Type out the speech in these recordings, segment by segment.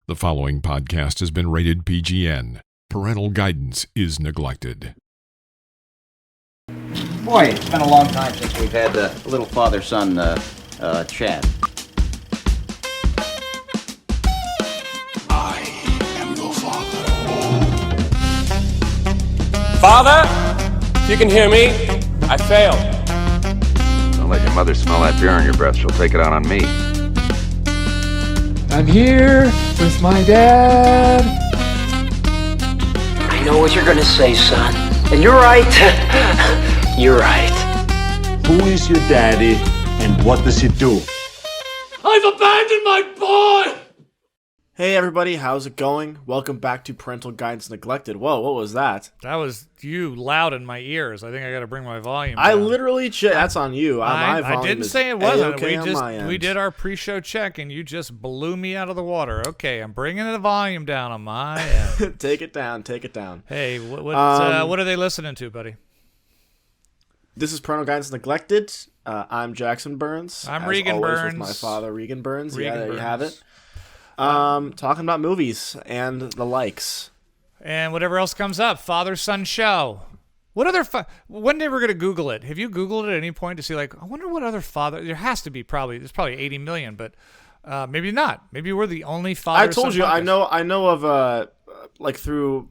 The following podcast has been rated PGN. Parental guidance is neglected. Boy, it's been a long time since we've had a little father-son chat. I am your father. Father, if you can hear me, I failed. Don't let your mother smell that beer on your breath. She'll take it out on me. I'm here with my dad. I know what you're gonna say, son. And you're right. You're right. Who is your daddy and what does he do? I've abandoned my boy! Hey everybody, how's it going? Welcome back to Parental Guidance Neglected. Whoa, what was that? That was you loud in my ears. I think I got to bring my volume down. I literally that's on you. My I volume didn't is say it wasn't. A-okay We did our pre-show check and you just blew me out of the water. Okay, I'm bringing the volume down on my end. Take it down. Hey, what are they listening to, buddy? This is Parental Guidance Neglected. I'm Jackson Burns. I'm as Regan always, Burns. With my father, Regan Burns. Regan there Burns. You have it. Talking about movies and the likes. And whatever else comes up. Father-son show. What other... One day we're going to Google it. Have you Googled it at any point to see, like, I wonder what other father... There has to be probably... There's probably 80 million, but maybe not. Maybe we're the only father-son I told you, podcast. I know of, like, through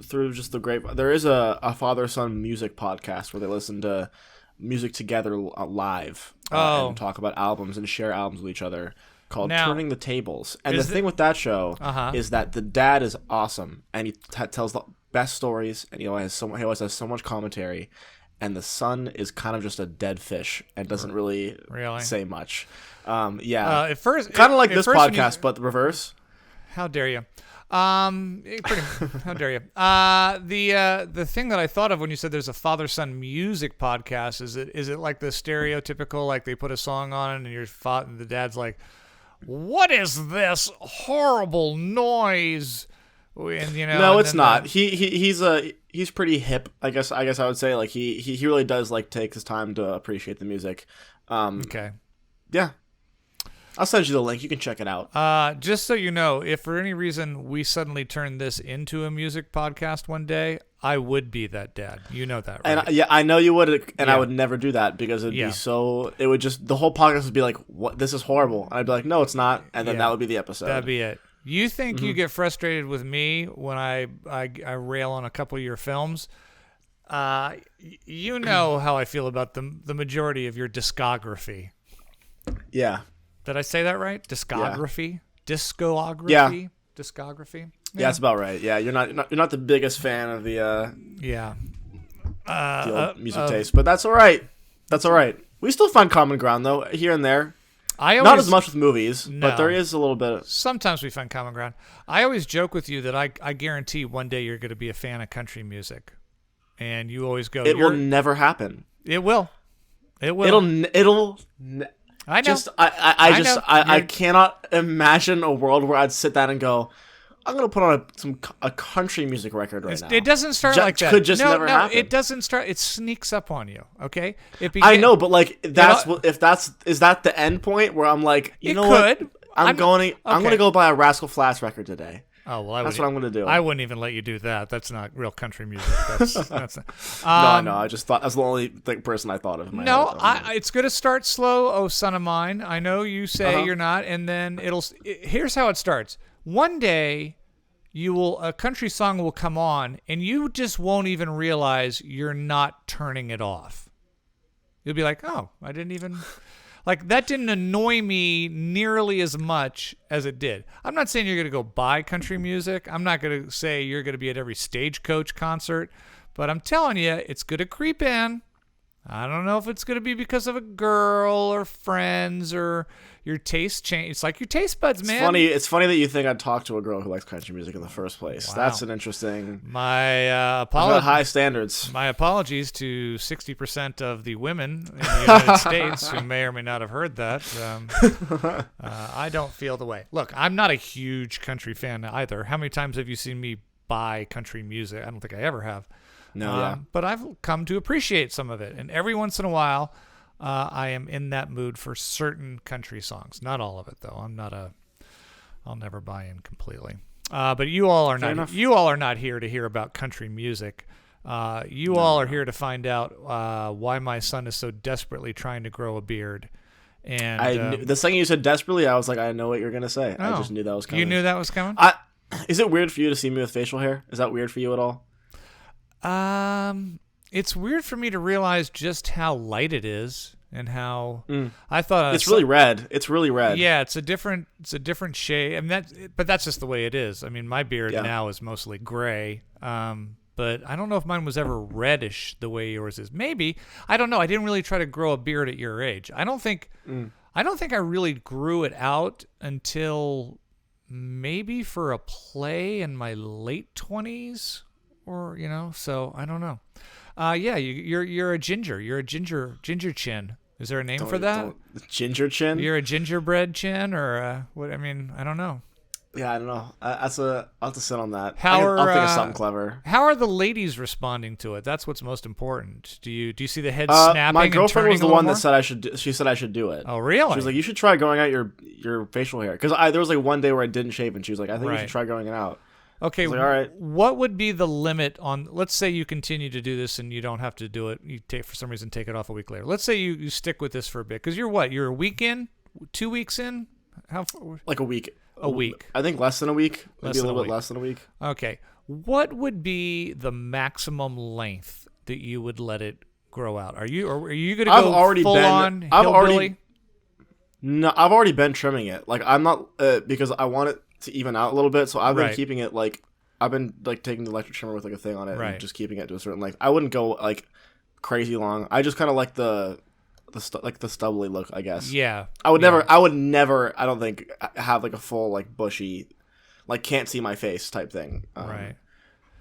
just the great... There is a father-son music podcast where they listen to music together live. And talk about albums and share albums with each other. Called Turning the Tables. And the thing with that show is that the dad is awesome, and he tells the best stories, and he always has so much commentary, and the son is kind of just a dead fish and doesn't really say much. At first, kind of like this podcast, but the reverse. How dare you? How dare you? The thing that I thought of when you said there's a father-son music podcast, is it like the stereotypical, like they put a song on and and the dad's like, what is this horrible noise? And, no, it's not. He's pretty hip. I guess I would say, like, he really does, like, take his time to appreciate the music. Okay. Yeah. I'll send you the link. You can check it out. Just so you know, if for any reason we suddenly turn this into a music podcast one day, I would be that dad. You know that, right? And I know you would, and I would never do that because it'd be so. It would just the whole podcast would be like, "What? This is horrible." And I'd be like, "No, it's not," and then that would be the episode. That'd be it. You think you get frustrated with me when I rail on a couple of your films? You know how I feel about the majority of your discography. Yeah. Did I say that right? Discography? Yeah. Discography? Yeah. Discography? Yeah, that's about right. Yeah, you're not the biggest fan of the old music taste, but that's all right. That's all right. We still find common ground though, here and there. Not as much with movies, but there is a little bit. Sometimes we find common ground. I always joke with you that I guarantee one day you're going to be a fan of country music, and you always go. It will never happen. It will. It will. It'll. I know. I cannot imagine a world where I'd sit down and go, I'm gonna put on a country music record right now. It doesn't start like that. Could just never happen. It doesn't start. It sneaks up on you. Okay. I know, but like is that the end point where I'm like, what? I'm gonna go buy a Rascal Flatts record today. Oh well, that's what I'm going to do. I wouldn't even let you do that. That's not real country music. That's no. I just thought that's the only person I thought of. In my head. It's going to start slow. Oh, son of mine. I know you say you're not, and then here's how it starts. One day, a country song will come on, and you just won't even realize you're not turning it off. You'll be like, oh, I didn't even. Like, that didn't annoy me nearly as much as it did. I'm not saying you're going to go buy country music. I'm not going to say you're going to be at every Stagecoach concert. But I'm telling you, it's going to creep in. I don't know if it's going to be because of a girl or friends or your taste change. It's like your taste buds, man. It's funny that you think I'd talk to a girl who likes country music in the first place. Wow. That's an interesting. My high standards. My apologies to 60% of the women in the United States who may or may not have heard that. I don't feel the way. Look, I'm not a huge country fan either. How many times have you seen me buy country music? I don't think I ever have. No, but I've come to appreciate some of it, and every once in a while, I am in that mood for certain country songs. Not all of it, though. I'm not a I'll never buy in completely. But you all are not. You all are not here to hear about country music. You all are here to find out why my son is so desperately trying to grow a beard. And the second you said desperately, I was like, I know what you're gonna say. I just knew that was coming. You knew that was coming? Is it weird for you to see me with facial hair? Is that weird for you at all? It's weird for me to realize just how light it is and how I thought it's really red. It's really red. Yeah, it's a different shade. I mean but that's just the way it is. I mean, my beard now is mostly gray. But I don't know if mine was ever reddish the way yours is. Maybe. I don't know. I didn't really try to grow a beard at your age. I don't think I really grew it out until maybe for a play in my late 20s or, so I don't know. Yeah, you're a ginger. You're a ginger chin. Is there a name for that? Ginger chin? You're a gingerbread chin or what? I mean, I don't know. Yeah, I don't know. I'll have to sit on that. I'll think of something clever. How are the ladies responding to it? That's what's most important. Do you see the head snapping? My girlfriend was the one that said she said I should do it. Oh, really? She was like, you should try growing out your facial hair. Because there was like one day where I didn't shave, and she was like, I think you should try growing it out. Okay, like, all right. What would be the limit on? Let's say you continue to do this and you don't have to do it. You for some reason take it off a week later. Let's say you stick with this for a bit because you're what? You're a week in, 2 weeks in. How? Like a week. A week. I think less than a week. Maybe a little bit less than a week. Okay. What would be the maximum length that you would let it grow out? Are you going to go full on hillbilly? No, I've already been trimming it. Like I'm not because I want it to even out a little bit. So I've been keeping it like I've been like taking the electric trimmer with like a thing on it and just keeping it to a certain length. I wouldn't go like crazy long. I just kind of like the stubbly look, I guess. Yeah. I would never, I don't think, have like a full like bushy, like can't see my face type thing. Right.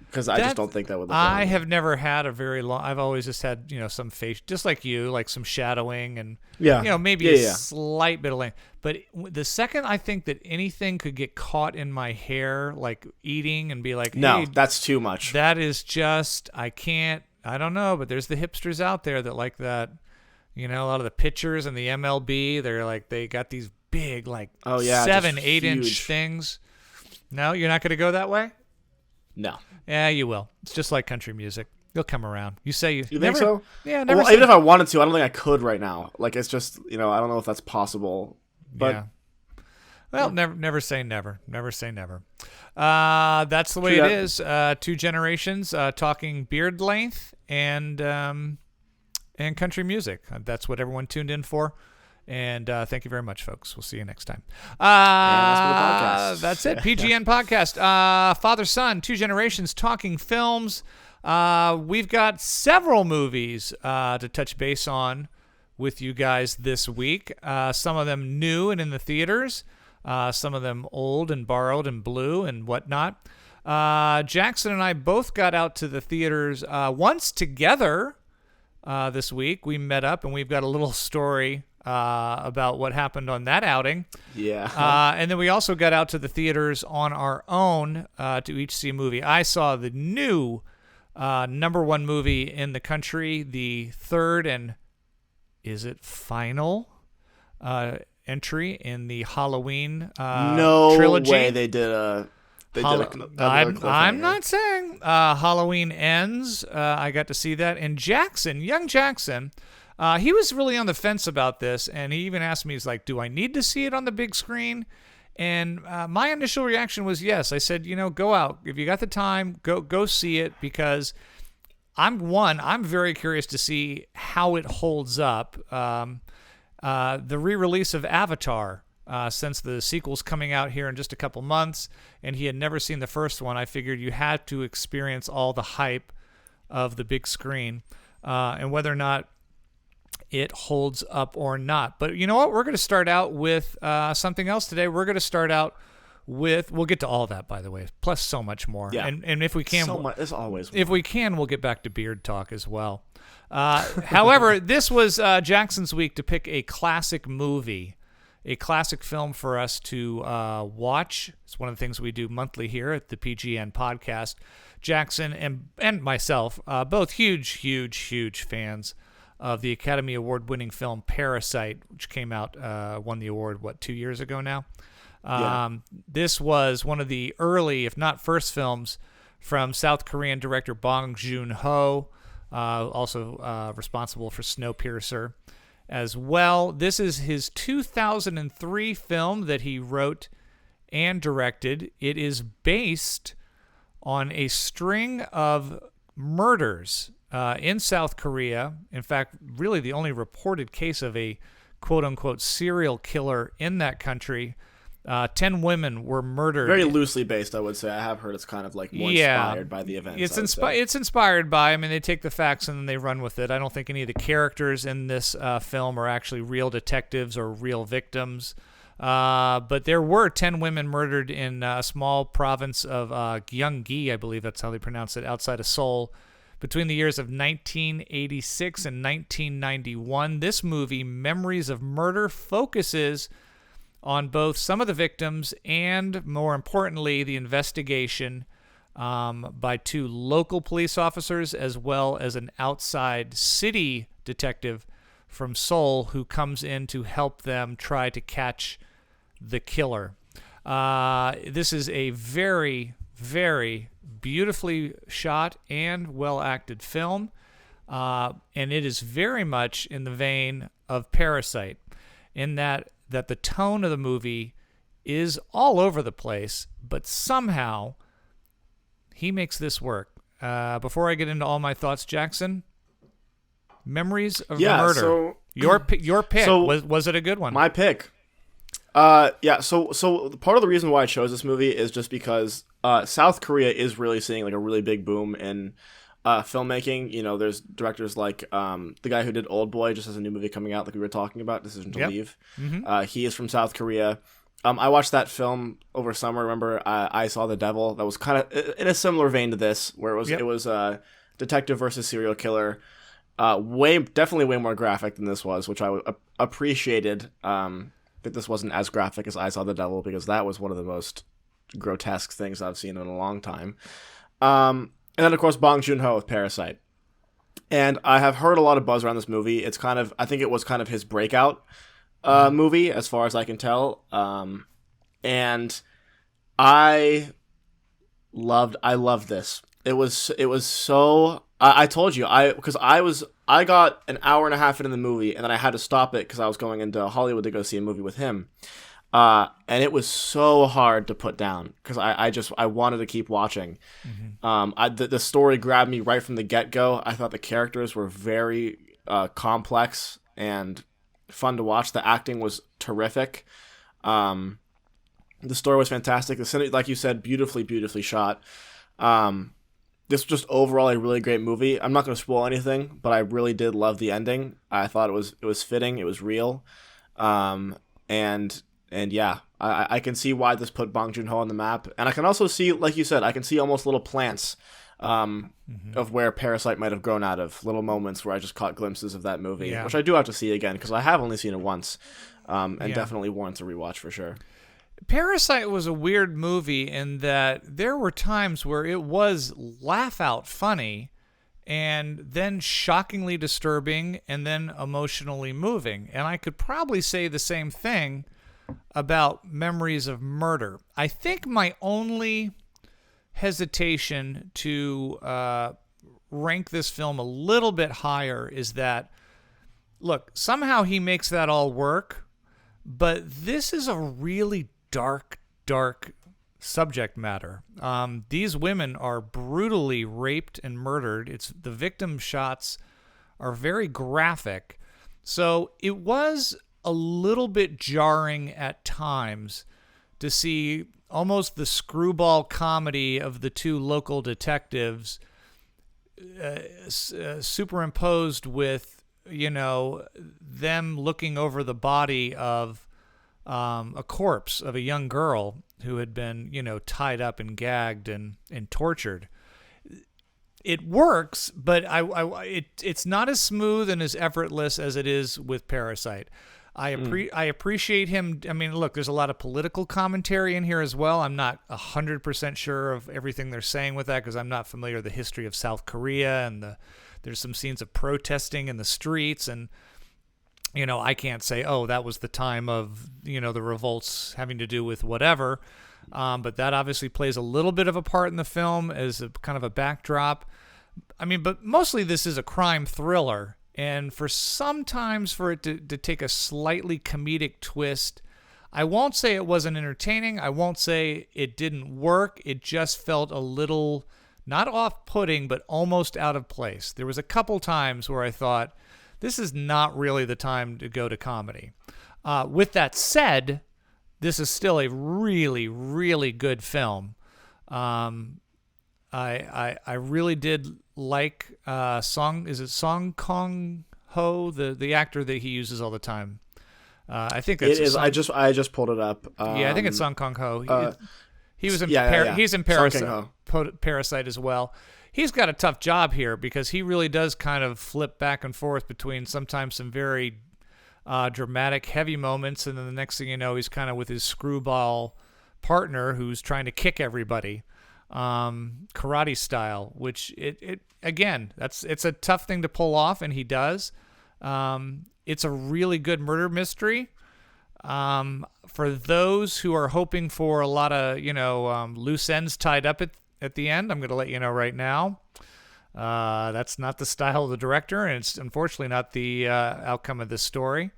Because I just don't think that would look I have never had a very long, I've always just had, some face, just like you, like some shadowing and, maybe a slight bit of length. But the second I think that anything could get caught in my hair, like eating and be like, no, hey, that's too much. That is just, I don't know, but there's the hipsters out there that like that. A lot of the pitchers in the MLB, they got these big, 7-8 inch things. No, you're not going to go that way? No. Yeah, you will. It's just like country music. You'll come around. You say you think so? Yeah, never. Well, even if I wanted to, I don't think I could right now. Like, it's just, I don't know if that's possible. But yeah. Well, never say never. Never say never. That's the way it is. 2 generations talking beard length and country music. That's what everyone tuned in for. And thank you very much, folks. We'll see you next time. That's it. PGN Podcast. Father, Son, 2 generations talking films. We've got several movies to touch base on with you guys this week. Some of them new and in the theaters. Some of them old and borrowed and blue and whatnot. Jackson and I both got out to the theaters once together. This week we met up and we've got a little story about what happened on that outing. Yeah. And then we also got out to the theaters on our own to each see a movie. I saw the new #1 movie in the country, the third and is it final entry in the Halloween trilogy. No way they did a... I'm not saying Halloween Ends. I got to see that. And young Jackson, he was really on the fence about this. And he even asked me, he's like, do I need to see it on the big screen? And my initial reaction was yes. I said, go out. If you got the time, go see it because I'm very curious to see how it holds up. The re-release of Avatar. Since the sequel's coming out here in just a couple months, and he had never seen the first one, I figured you had to experience all the hype of the big screen, and whether or not it holds up or not. But you know what? We're going to start out with something else today. We're going to start out with, we'll get to all that, by the way, plus so much more. Yeah. And if we can, there's always more. If we can, we'll get back to beard talk as well. However, this was Jackson's week to pick a classic movie. A classic film for us to watch. It's one of the things we do monthly here at the PGN Podcast. Jackson and myself, both huge fans of the Academy Award-winning film Parasite, which came out, won the award, 2 years ago now? This was one of the early, if not first, films from South Korean director Bong Joon-ho, also responsible for Snowpiercer as well. This is his 2003 film that he wrote and directed. It is based on a string of murders in South Korea. In fact, really the only reported case of a quote-unquote serial killer in that country. 10 women were murdered. Very loosely based, I would say. I have heard it's kind of like more inspired by the events. It's inspired by. I mean, they take the facts and then they run with it. I don't think any of the characters in this film are actually real detectives or real victims. But there were 10 women murdered in a small province of Gyeonggi, I believe that's how they pronounce it, outside of Seoul, between the years of 1986 and 1991. This movie, Memories of Murder, focuses on both some of the victims and, more importantly, the investigation by 2 local police officers as well as an outside city detective from Seoul who comes in to help them try to catch the killer. This is a very, very beautifully shot and well-acted film, and it is very much in the vein of Parasite, in that the tone of the movie is all over the place, but somehow he makes this work. Before I get into all my thoughts, Jackson, Memories of Murder. So, your pick. Was it a good one? My pick. So part of the reason why I chose this movie is just because South Korea is really seeing like a really big boom in filmmaking. You know, there's directors like the guy who did Old Boy just has a new movie coming out, like we were talking about, Decision to Leave. Mm-hmm. He is from South Korea. I watched that film over summer. Remember, I Saw the Devil. That was kind of in a similar vein to this, where it was detective versus serial killer. Definitely way more graphic than this was, which I appreciated. That this wasn't as graphic as I Saw the Devil, because that was one of the most grotesque things I've seen in a long time. And then, of course, Bong Joon-ho with Parasite. And I have heard a lot of buzz around this movie. I think it was kind of his breakout movie, as far as I can tell. And I loved this. It was so... I told you, because I got an hour and a half into the movie, and then I had to stop it because I was going into Hollywood to go see a movie with him. And it was so hard to put down because I wanted to keep watching. Mm-hmm. The story grabbed me right from the get-go. I thought the characters were very complex and fun to watch. The acting was terrific. The story was fantastic. The cinema, like you said, beautifully shot. This was just overall a really great movie. I'm not going to spoil anything, but I really did love the ending. I thought it was fitting. It was real. And yeah, I can see why this put Bong Joon-ho on the map. And I can also see, like you said, I can see almost little plants of where Parasite might have grown out of. Little moments where I just caught glimpses of that movie, which I do have to see again because I have only seen it once, and definitely warrants a rewatch for sure. Parasite was a weird movie in that there were times where it was laugh-out funny and then shockingly disturbing and then emotionally moving. And I could probably say the same thing about Memories of Murder. I think my only hesitation to rank this film a little bit higher is that, look, somehow he makes that all work, but this is a really dark subject matter. These women are brutally raped and murdered. The victim shots are very graphic. So it was a little bit jarring at times to see almost the screwball comedy of the 2 local detectives superimposed with, them looking over the body of a corpse of a young girl who had been, tied up and gagged and tortured. It works, but it's not as smooth and as effortless as it is with Parasite. I appreciate him. I mean, look, there's a lot of political commentary in here as well. I'm not 100% sure of everything they're saying with that because I'm not familiar with the history of South Korea, and there's some scenes of protesting in the streets, and I can't say, oh, that was the time of, the revolts having to do with whatever. But that obviously plays a little bit of a part in the film as a kind of a backdrop. But mostly this is a crime thriller. And sometimes for it to take a slightly comedic twist, I won't say it wasn't entertaining. I won't say it didn't work. It just felt a little, not off-putting, but almost out of place. There was a couple times where I thought, this is not really the time to go to comedy. With that said, this is still a really, really good film. I really did like Song Kang Ho, the actor that he uses all the time. I think that's it is. I just pulled it up. I think it's Song Kang Ho. He was in he's in Parasite as well. He's got a tough job here because he really does kind of flip back and forth between sometimes some very dramatic, heavy moments, and then the next thing you know, he's kind of with his screwball partner who's trying to kick everybody, karate style. Which it's a tough thing to pull off, and he does. It's a really good murder mystery. For those who are hoping for a lot of loose ends tied up at the end, I'm going to let you know right now. That's not the style of the director, and it's unfortunately not the outcome of this story.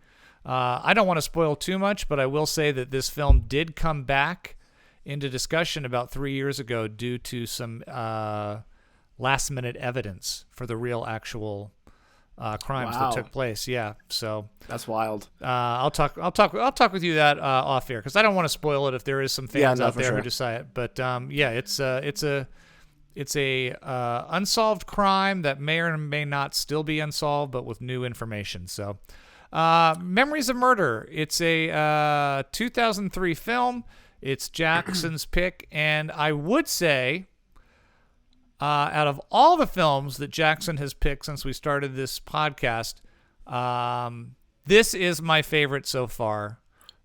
I don't want to spoil too much, but I will say that this film did come back into discussion about 3 years ago due to some last-minute evidence for the real actual crimes that took place. Yeah, so that's wild. I'll talk with you that off air because I don't want to spoil it if there is some fans out there who decide it. But it's a unsolved crime that may or may not still be unsolved, but with new information. So, Memories of Murder. It's a 2003 film. It's Jackson's pick, and I would say, out of all the films that Jackson has picked since we started this podcast, this is my favorite so far.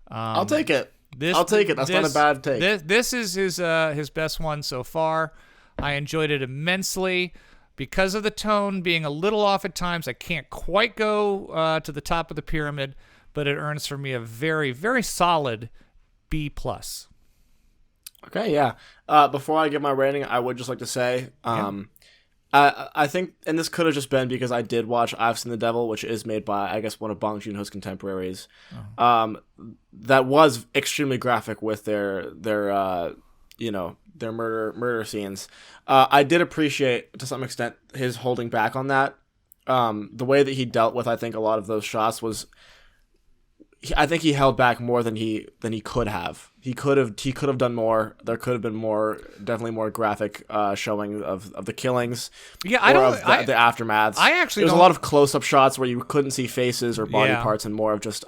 I'll take it. I'll take it. That's not a bad take. This is his best one so far. I enjoyed it immensely. Because of the tone being a little off at times, I can't quite go to the top of the pyramid, but it earns for me a very, very solid B+. Okay, yeah. Before I give my rating, I would just like to say, I think, and this could have just been because I did watch I've Seen the Devil, which is made by, I guess, one of Bong Joon-ho's contemporaries. That was extremely graphic with their murder scenes. I did appreciate, to some extent, his holding back on that. The way that he dealt with, I think, a lot of those shots was, I think he held back more than he could have. He could have done more. There could have been definitely more graphic showing of the killings. Yeah, the aftermaths. There was a lot of close-up shots where you couldn't see faces or body parts, and more of just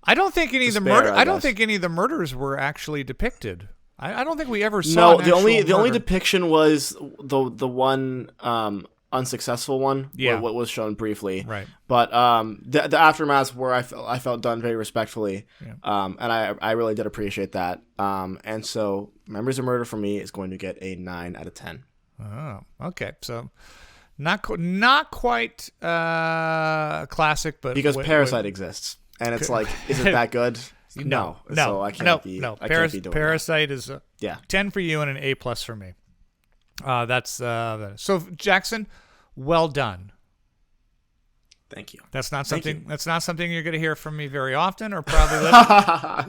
I don't think any of the murder. I don't think any of the murders were actually depicted. I don't think we ever saw. No, the only depiction was the one unsuccessful one. Yeah, what was shown briefly. Right. But the aftermaths were I felt done very respectfully. Yeah. And I really did appreciate that. And so Memories of Murder for me is going to get a 9 out of 10. Oh, okay. So not quite classic, but because Parasite exists. And it's like, is it that good? No. So I can't be doing Parasite is a 10 for you and an A+ for me. So Jackson, well done. Thank you. That's not something you're going to hear from me very often, or probably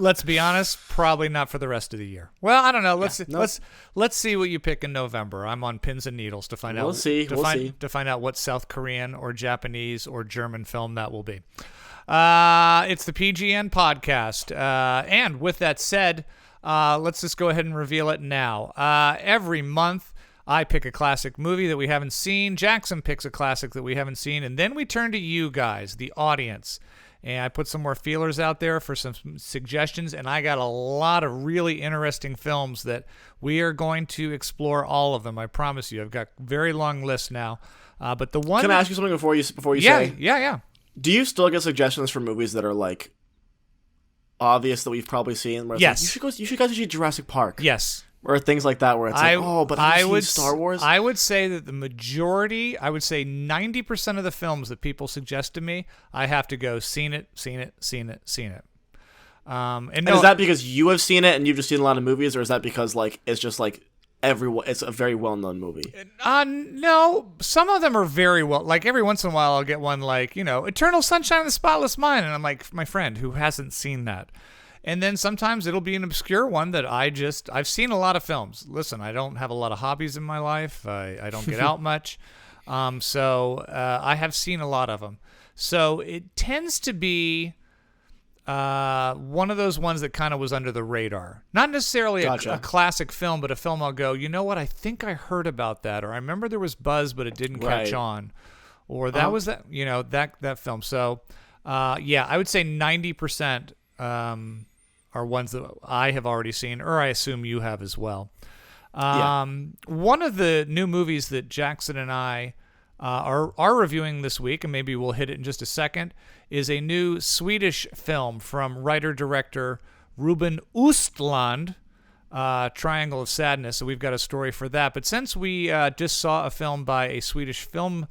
let's be honest, probably not for the rest of the year. Well, I don't know. Let's see what you pick in November. I'm on pins and needles to find out. We'll see. To find out what South Korean or Japanese or German film that will be. It's the PGN podcast. And with that said, let's just go ahead and reveal it now. Every month, I pick a classic movie that we haven't seen. Jackson picks a classic that we haven't seen. And then we turn to you guys, the audience. And I put some more feelers out there for some suggestions. And I got a lot of really interesting films that we are going to explore all of them. I promise you. I've got a very long list now. But the one... Can I ask you something before you say? Yeah. Do you still get suggestions for movies that are like obvious that we've probably seen? Where it's yes. like, you should go see Jurassic Park. Yes. Or things like that where it's like, oh, but I would Star Wars? I would say that the majority, I would say 90% of the films that people suggest to me, I have to go seen it. And is that because you have seen it and you've just seen a lot of movies, or is that because like it's just like everyone? It's a very well-known movie. No, some of them are very well. Like every once in a while, I'll get one like Eternal Sunshine of the Spotless Mind, and I'm like, my friend who hasn't seen that. And then sometimes it'll be an obscure one that I've seen a lot of films. Listen, I don't have a lot of hobbies in my life. I don't get out much. So I have seen a lot of them. So it tends to be one of those ones that kind of was under the radar. Not necessarily a classic film, but a film I'll go, you know what, I think I heard about that. Or I remember there was buzz, but it didn't catch on. Or that was that, that film. So, I would say 90% are ones that I have already seen, or I assume you have as well. One of the new movies that Jackson and I are reviewing this week, and maybe we'll hit it in just a second, is a new Swedish film from writer-director Ruben Östlund, Triangle of Sadness. So we've got a story for that. But since we just saw a film by a Swedish film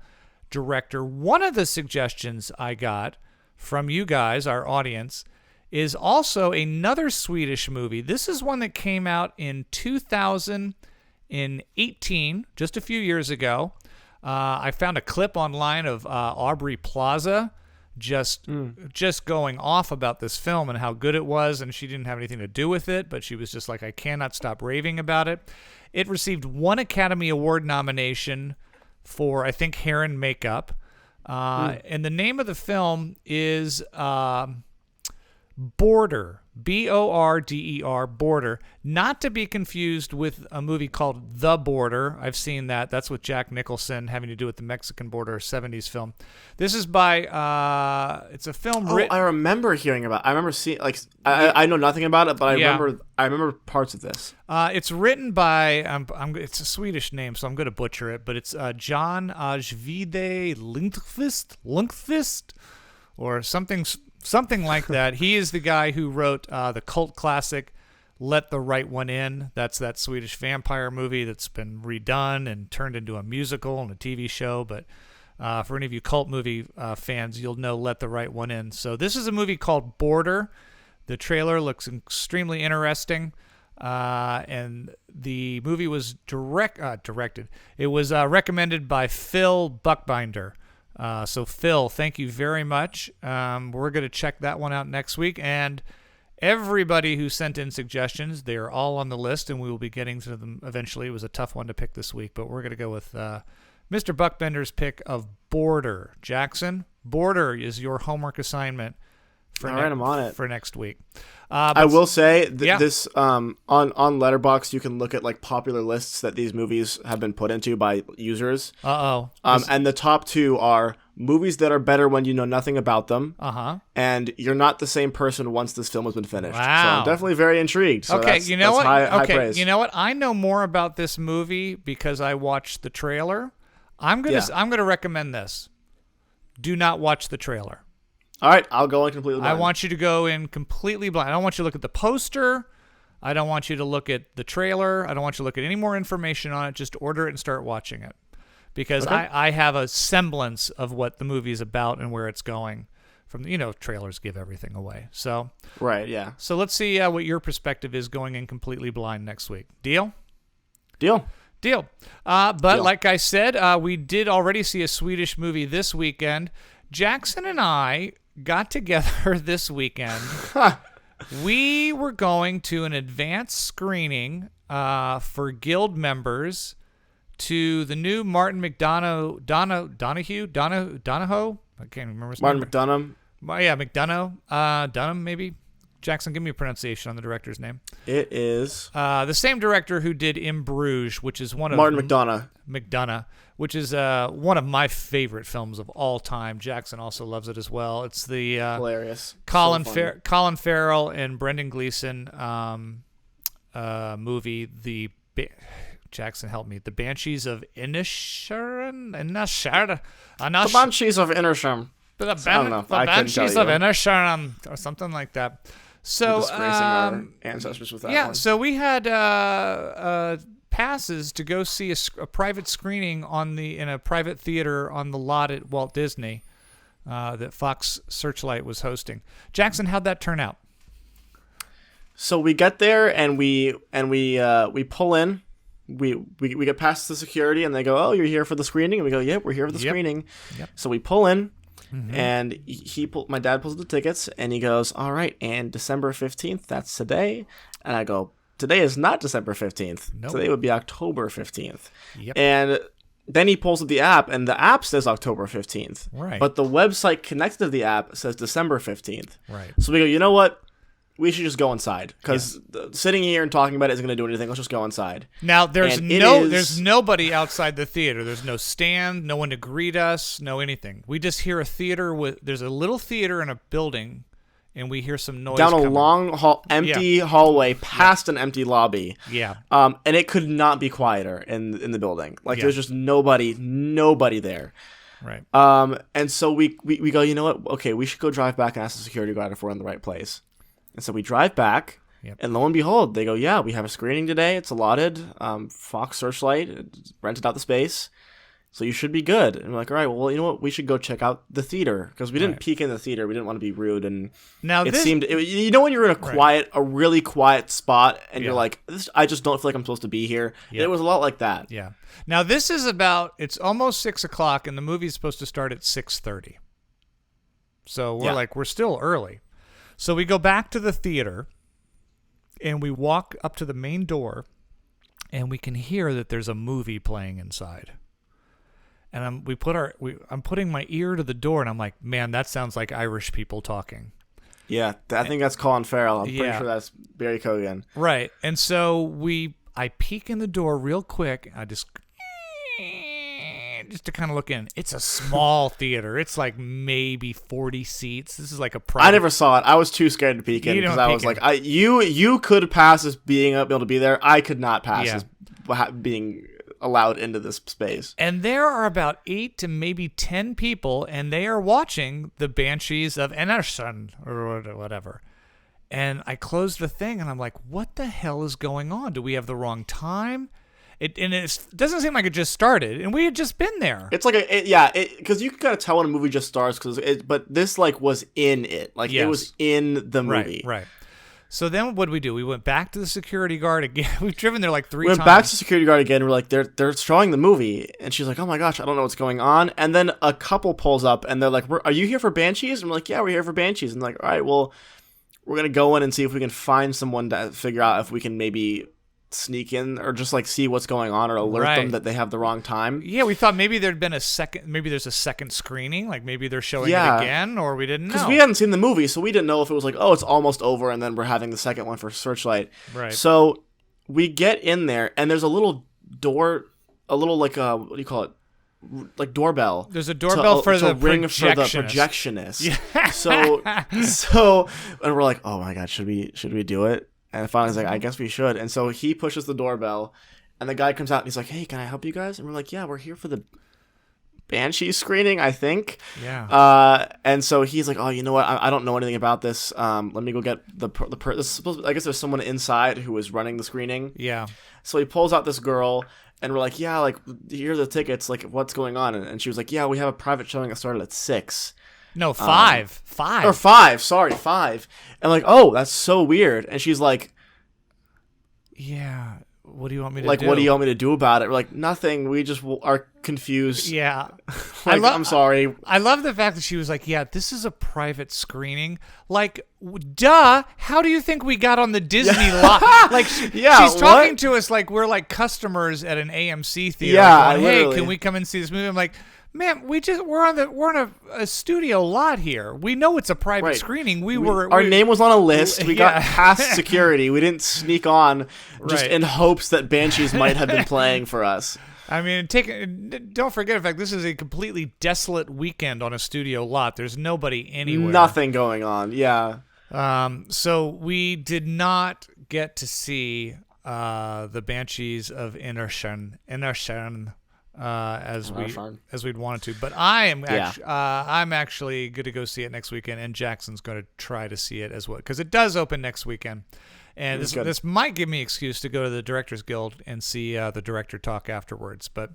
director, one of the suggestions I got from you guys, our audience, is also another Swedish movie. This is one that came out in 2018, just a few years ago. I found a clip online of Aubrey Plaza just going off about this film and how good it was, and she didn't have anything to do with it, but she was just like, I cannot stop raving about it. It received one Academy Award nomination for, I think, hair and makeup. And the name of the film is Border, Border, Border, not to be confused with a movie called The Border. I've seen that. That's with Jack Nicholson, having to do with the Mexican border, 70s film. This is by, it's a film written. I remember hearing about it. I remember seeing, like, I know nothing about it, but I remember parts of this. It's written by, it's a Swedish name, so I'm going to butcher it, but it's John Ajvide Lundqvist, or something like that. He is the guy who wrote the cult classic Let the Right One In. That's that Swedish vampire movie that's been redone and turned into a musical and a TV show. But for any of you cult movie fans, you'll know Let the Right One In. So this is a movie called Border. The trailer looks extremely interesting. And the movie was directed. It was recommended by Phil Buckbinder. So Phil, thank you very much. We're going to check that one out next week. And everybody who sent in suggestions, they are all on the list, and we will be getting to them eventually. It was a tough one to pick this week, but we're going to go with Mr. Buckbender's pick of Border. Jackson, Border is your homework assignment for, I'm on it. For next week. I will say this on Letterboxd, you can look at like popular lists that these movies have been put into by users. And the top two are movies that are better when you know nothing about them. And you're not the same person once this film has been finished. Wow. So I'm definitely very intrigued. So okay, you know what? High praise. You know what? I know more about this movie because I watched the trailer. I'm gonna recommend this. Do not watch the trailer. All right, I'll go in completely blind. I want you to go in completely blind. I don't want you to look at the poster. I don't want you to look at the trailer. I don't want you to look at any more information on it. Just order it and start watching it. Because I have a semblance of what the movie is about and where it's going. From trailers give everything away. So right, yeah. So let's see what your perspective is going in completely blind next week. Deal. Like I said, we did already see a Swedish movie this weekend. Jackson and I got together this weekend. We were going to an advanced screening for Guild members to the new Martin Donahoe. I can't remember his Martin name. McDonough. Yeah, McDonough. Dunham, maybe. Jackson, give me a pronunciation on the director's name. It is the same director who did In Bruges, which is one of Martin McDonough, which is one of my favorite films of all time. Jackson also loves it as well. It's the hilarious Colin Farrell and Brendan Gleeson movie. Jackson, help me. The Banshees of Inisherin. The Banshees of Inisherin. The Banshees of Inisherin, or something like that. So disgracing our ancestors with that yeah, one. so we had passes to go see a private screening in a private theater on the lot at Walt Disney that Fox Searchlight was hosting. Jackson, how'd that turn out? So we get there and we pull in. We get past the security and they go, "Oh, you're here for the screening?" And we go, "Yep, we're here for the screening." Yep. So we pull in, and my dad pulls the tickets and he goes, "All right, and December 15th, that's today." And I go, "Today is not December 15th. Nope. Today would be October 15th." Yep. And then he pulls up the app, and the app says October 15th. Right. But the website connected to the app says December 15th. Right. So we go, "You know what? We should just go inside because sitting here and talking about it isn't going to do anything. Let's just go inside." Now there's And there's nobody outside the theater. There's no stand, no one to greet us, no anything. We just hear a theater there's a little theater in a building, and we hear some noise down coming. a long empty hallway past an empty lobby. Yeah. And it could not be quieter in the building. Like there's just nobody there. Right. And so we go, "You know what? Okay, we should go drive back and ask the security guard if we're in the right place." And so we drive back, and lo and behold, they go, "Yeah, we have a screening today. It's allotted. Fox Searchlight rented out the space, so you should be good." And we're like, "All right, well, you know what? We should go check out the theater because we didn't peek in the theater. We didn't want to be rude." And now you know when you're in a really quiet spot, and you're like, "I just don't feel like I'm supposed to be here." Yeah. It was a lot like that. Yeah. Now this is it's almost 6:00, and the movie's supposed to start at 6:30. So we're still early. So we go back to the theater, and we walk up to the main door, and we can hear that there's a movie playing inside. And I'm putting my ear to the door, and I'm like, "Man, that sounds like Irish people talking." Yeah, I think that's Colin Farrell. I'm pretty sure that's Barry Cogan. Right. And so I peek in the door real quick. I just to kind of look in. It's a small theater. It's like maybe 40 seats. This is like a private. I never saw it. I was too scared to peek in because I was like, you could pass as being able to be there. I could not pass as being allowed into this space. And there are about 8 to maybe 10 people, and they are watching the Banshees of Inisherin or whatever. And I closed the thing, and I'm like, "What the hell is going on? Do we have the wrong time?" It doesn't seem like it just started, and we had just been there. It's like because you can kind of tell when a movie just starts but this was in it, it was in the movie, right. So then what did we do? We went back to the security guard again. We've driven there like 3 times. We went back to the security guard again. We're like, they're showing the movie, and she's like, "Oh my gosh, I don't know what's going on." And then a couple pulls up, and they're like, "Are you here for Banshees?" And we're like, "Yeah, we're here for Banshees." And like, "All right, well, we're gonna go in and see if we can find someone to figure out if we can maybe sneak in or just see what's going on or alert them that they have the wrong time." Yeah, we thought maybe there'd been maybe there's a second screening, like maybe they're showing it again, or we didn't know. Because we hadn't seen the movie, so we didn't know if it was it's almost over and then we're having the second one for Searchlight. Right. So we get in there and there's a little door, what do you call it? Like doorbell. There's a doorbell for the ring projectionist. For the projectionist. Yeah. So and we're like, "Oh my god, should we do it?" And finally, he's like, "I guess we should." And so he pushes the doorbell, and the guy comes out, and he's like, "Hey, can I help you guys?" And we're like, "Yeah, we're here for the Banshee screening, I think." Yeah. And so he's like, "Oh, you know what? I don't know anything about this. Let me go get I guess there's someone inside who is running the screening." Yeah. So he pulls out this girl, and we're like, "Yeah, here are the tickets. What's going on?" And she was like, "Yeah, we have a private showing that started at 6." No, 5. 5. Or 5. Sorry, 5. And like, "Oh, that's so weird." And she's like, "Yeah, what do you want me to do?" What do you want me to do about it? We're like, "Nothing. We just are confused." Yeah. I'm sorry. I love the fact that she was like, "Yeah, this is a private screening." Like, duh. How do you think we got on the Disney lot? She's talking to us like we're like customers at an AMC theater. Yeah, going, "Hey, can we come and see this movie?" I'm like, "Ma'am, we're on a studio lot here. We know it's a private screening. Our name was on a list. We got past security. We didn't sneak on just in hopes that Banshees might have been playing for us." I mean, don't forget, in fact, this is a completely desolate weekend on a studio lot. There's nobody anywhere. Nothing going on. Yeah. So we did not get to see the Banshees of Inisherin. as we'd wanted to. But I'm actually going to go see it next weekend, and Jackson's going to try to see it as well because it does open next weekend. And this might give me an excuse to go to the Directors Guild and see the director talk afterwards. But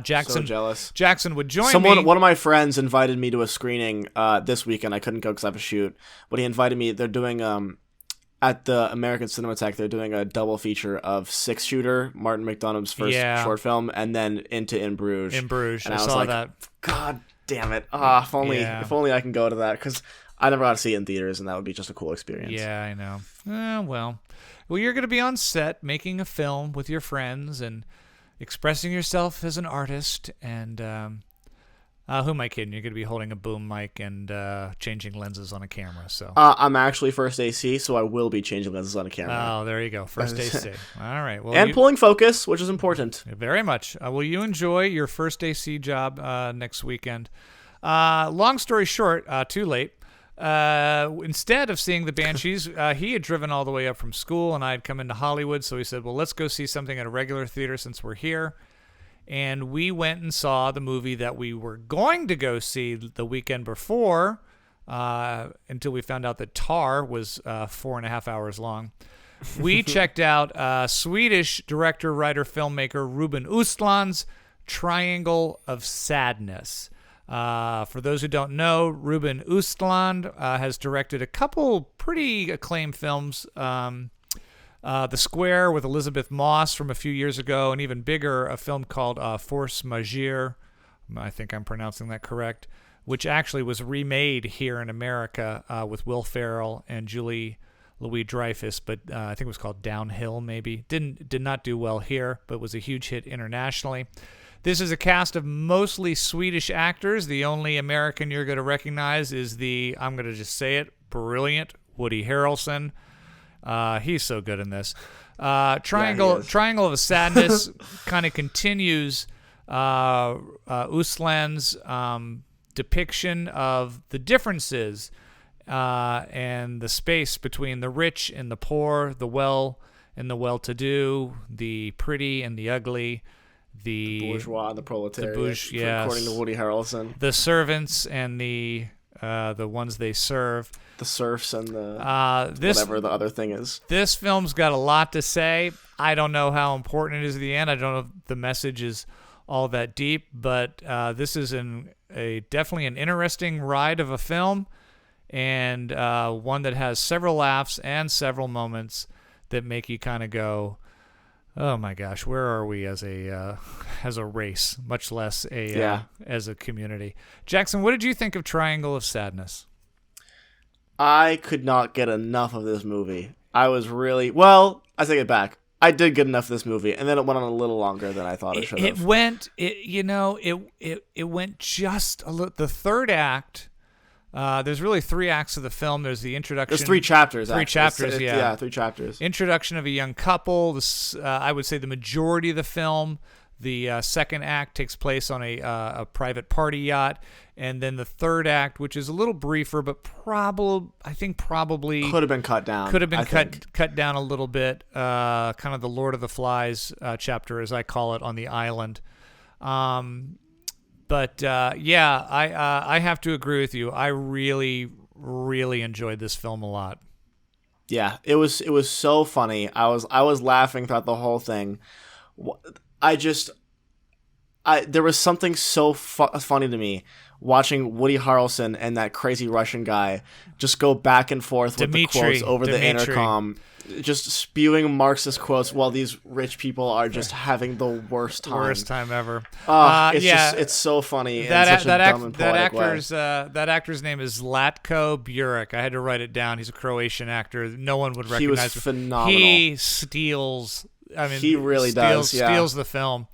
Jackson, so jealous. Jackson would join me. One of my friends invited me to a screening this weekend. I couldn't go because I have a shoot, but he invited me. They're doing at the American Cinematheque. They're doing a double feature of Six Shooter, Martin McDonagh's first short film, and then into In Bruges. In Bruges, and I saw was like, that. God damn it! If only I can go to that because I never got to see it in theaters, and that would be just a cool experience. Yeah, I know. Well, you're going to be on set making a film with your friends and expressing yourself as an artist. And who am I kidding? You're going to be holding a boom mic and changing lenses on a camera. So I'm actually first AC, so I will be changing lenses on a camera. Oh, there you go. First AC. All right. Well, and pulling focus, which is important. Very much. Will you enjoy your first AC job next weekend? Long story short, too late. Instead of seeing the Banshees, he had driven all the way up from school, and I had come into Hollywood, so he said, well, let's go see something at a regular theater since we're here. And we went and saw the movie that we were going to go see the weekend before, until we found out that Tar was 4.5 hours long. We checked out Swedish director, writer, filmmaker Ruben Östlund's Triangle of Sadness. For those who don't know, Ruben Östlund has directed a couple pretty acclaimed films. The Square with Elizabeth Moss from a few years ago, and even bigger, a film called Force Majeure. I think I'm pronouncing that correct, which actually was remade here in America with Will Ferrell and Julie Louis-Dreyfus, but I think it was called Downhill maybe. Did not do well here, but was a huge hit internationally. This is a cast of mostly Swedish actors. The only American you're going to recognize is I'm going to just say it, brilliant Woody Harrelson. He's so good in this. Triangle of Sadness kind of continues Östlund's depiction of the differences and the space between the rich and the poor, the well and the well-to-do, the pretty and the ugly, the bourgeois and the proletariat, according to Woody Harrelson. The servants and the ones they serve. The serfs and the whatever the other thing is. This film's got a lot to say. I don't know how important it is at the end. I don't know if the message is all that deep, but this is definitely an interesting ride of a film, and one that has several laughs and several moments that make you kind of go, oh my gosh, where are we as a race, much less as a community? Jackson, what did you think of Triangle of Sadness? I could not get enough of this movie. I take it back. I did get enough of this movie, and then it went on a little longer than I thought it should have. It went just a little. The third act. There's really 3 acts of the film. There's the introduction. There's 3 chapters. 3 chapters, yeah, 3 chapters. Introduction of a young couple. I would say the majority of the film. The second act takes place on a private party yacht, and then the third act, which is a little briefer, but probably could have been cut down. Could have been cut down a little bit. Kind of the Lord of the Flies chapter, as I call it, on the island. But I have to agree with you. I really, really enjoyed this film a lot. Yeah, it was so funny. I was laughing throughout the whole thing. There was something so funny to me watching Woody Harrelson and that crazy Russian guy just go back and forth with the quotes over the intercom, just spewing Marxist quotes while these rich people are just having the worst time. Worst time ever. It's so funny in such a dumb and poetic way. That actor's name is Zlatko Buric. I had to write it down. He's a Croatian actor. No one would recognize him. He was phenomenal. He steals. He really does. Yeah. Steals the film.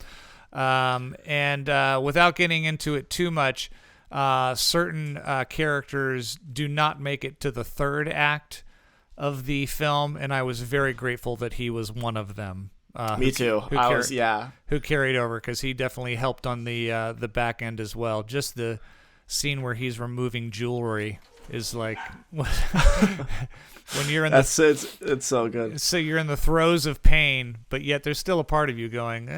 And without getting into it too much, certain characters do not make it to the third act of the film, and I was very grateful that he was one of them. Me too. Who carried over, because he definitely helped on the back end as well. Just the scene where he's removing jewelry is like when you're in it's so good. So you're in the throes of pain, but yet there's still a part of you going,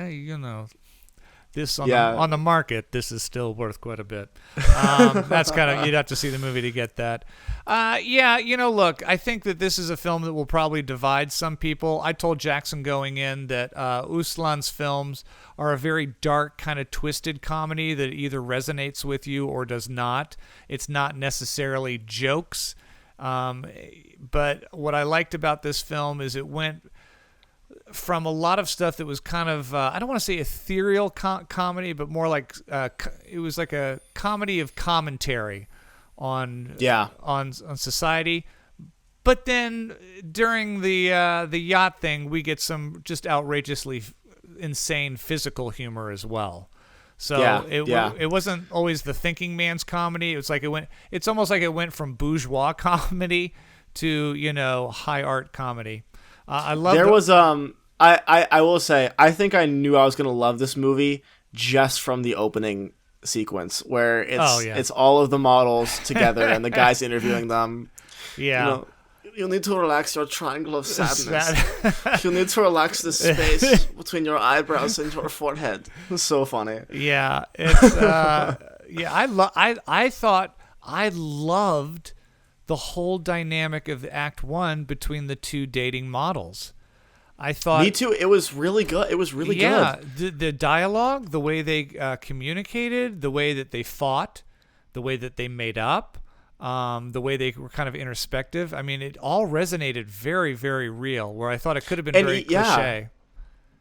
this on the market, this is still worth quite a bit. That's kind of, you'd have to see the movie to get that. Look, I think that this is a film that will probably divide some people. I told Jackson going in that Uslan's films are a very dark, kind of twisted comedy that either resonates with you or does not. It's not necessarily jokes. But what I liked about this film is it went from a lot of stuff that was kind of, I don't want to say ethereal comedy, but more like it was like a comedy of commentary on society. But then during the yacht thing, we get some just outrageously insane physical humor as well. So it wasn't always the thinking man's comedy. It was like it's almost like it went from bourgeois comedy to, high art comedy. I love I will say, I think I knew I was going to love this movie just from the opening sequence where it's all of the models together and the guys interviewing them. Yeah. You need to relax your triangle of sadness. You need to relax the space between your eyebrows and your forehead. It's so funny. Yeah, it's I thought I loved the whole dynamic of Act 1 between the two dating models. I thought, me too. It was really good. It was really good. The dialogue, the way they communicated, the way that they fought, the way that they made up. The way they were kind of introspective. I mean, it all resonated very, very real, where I thought it could have been very cliche.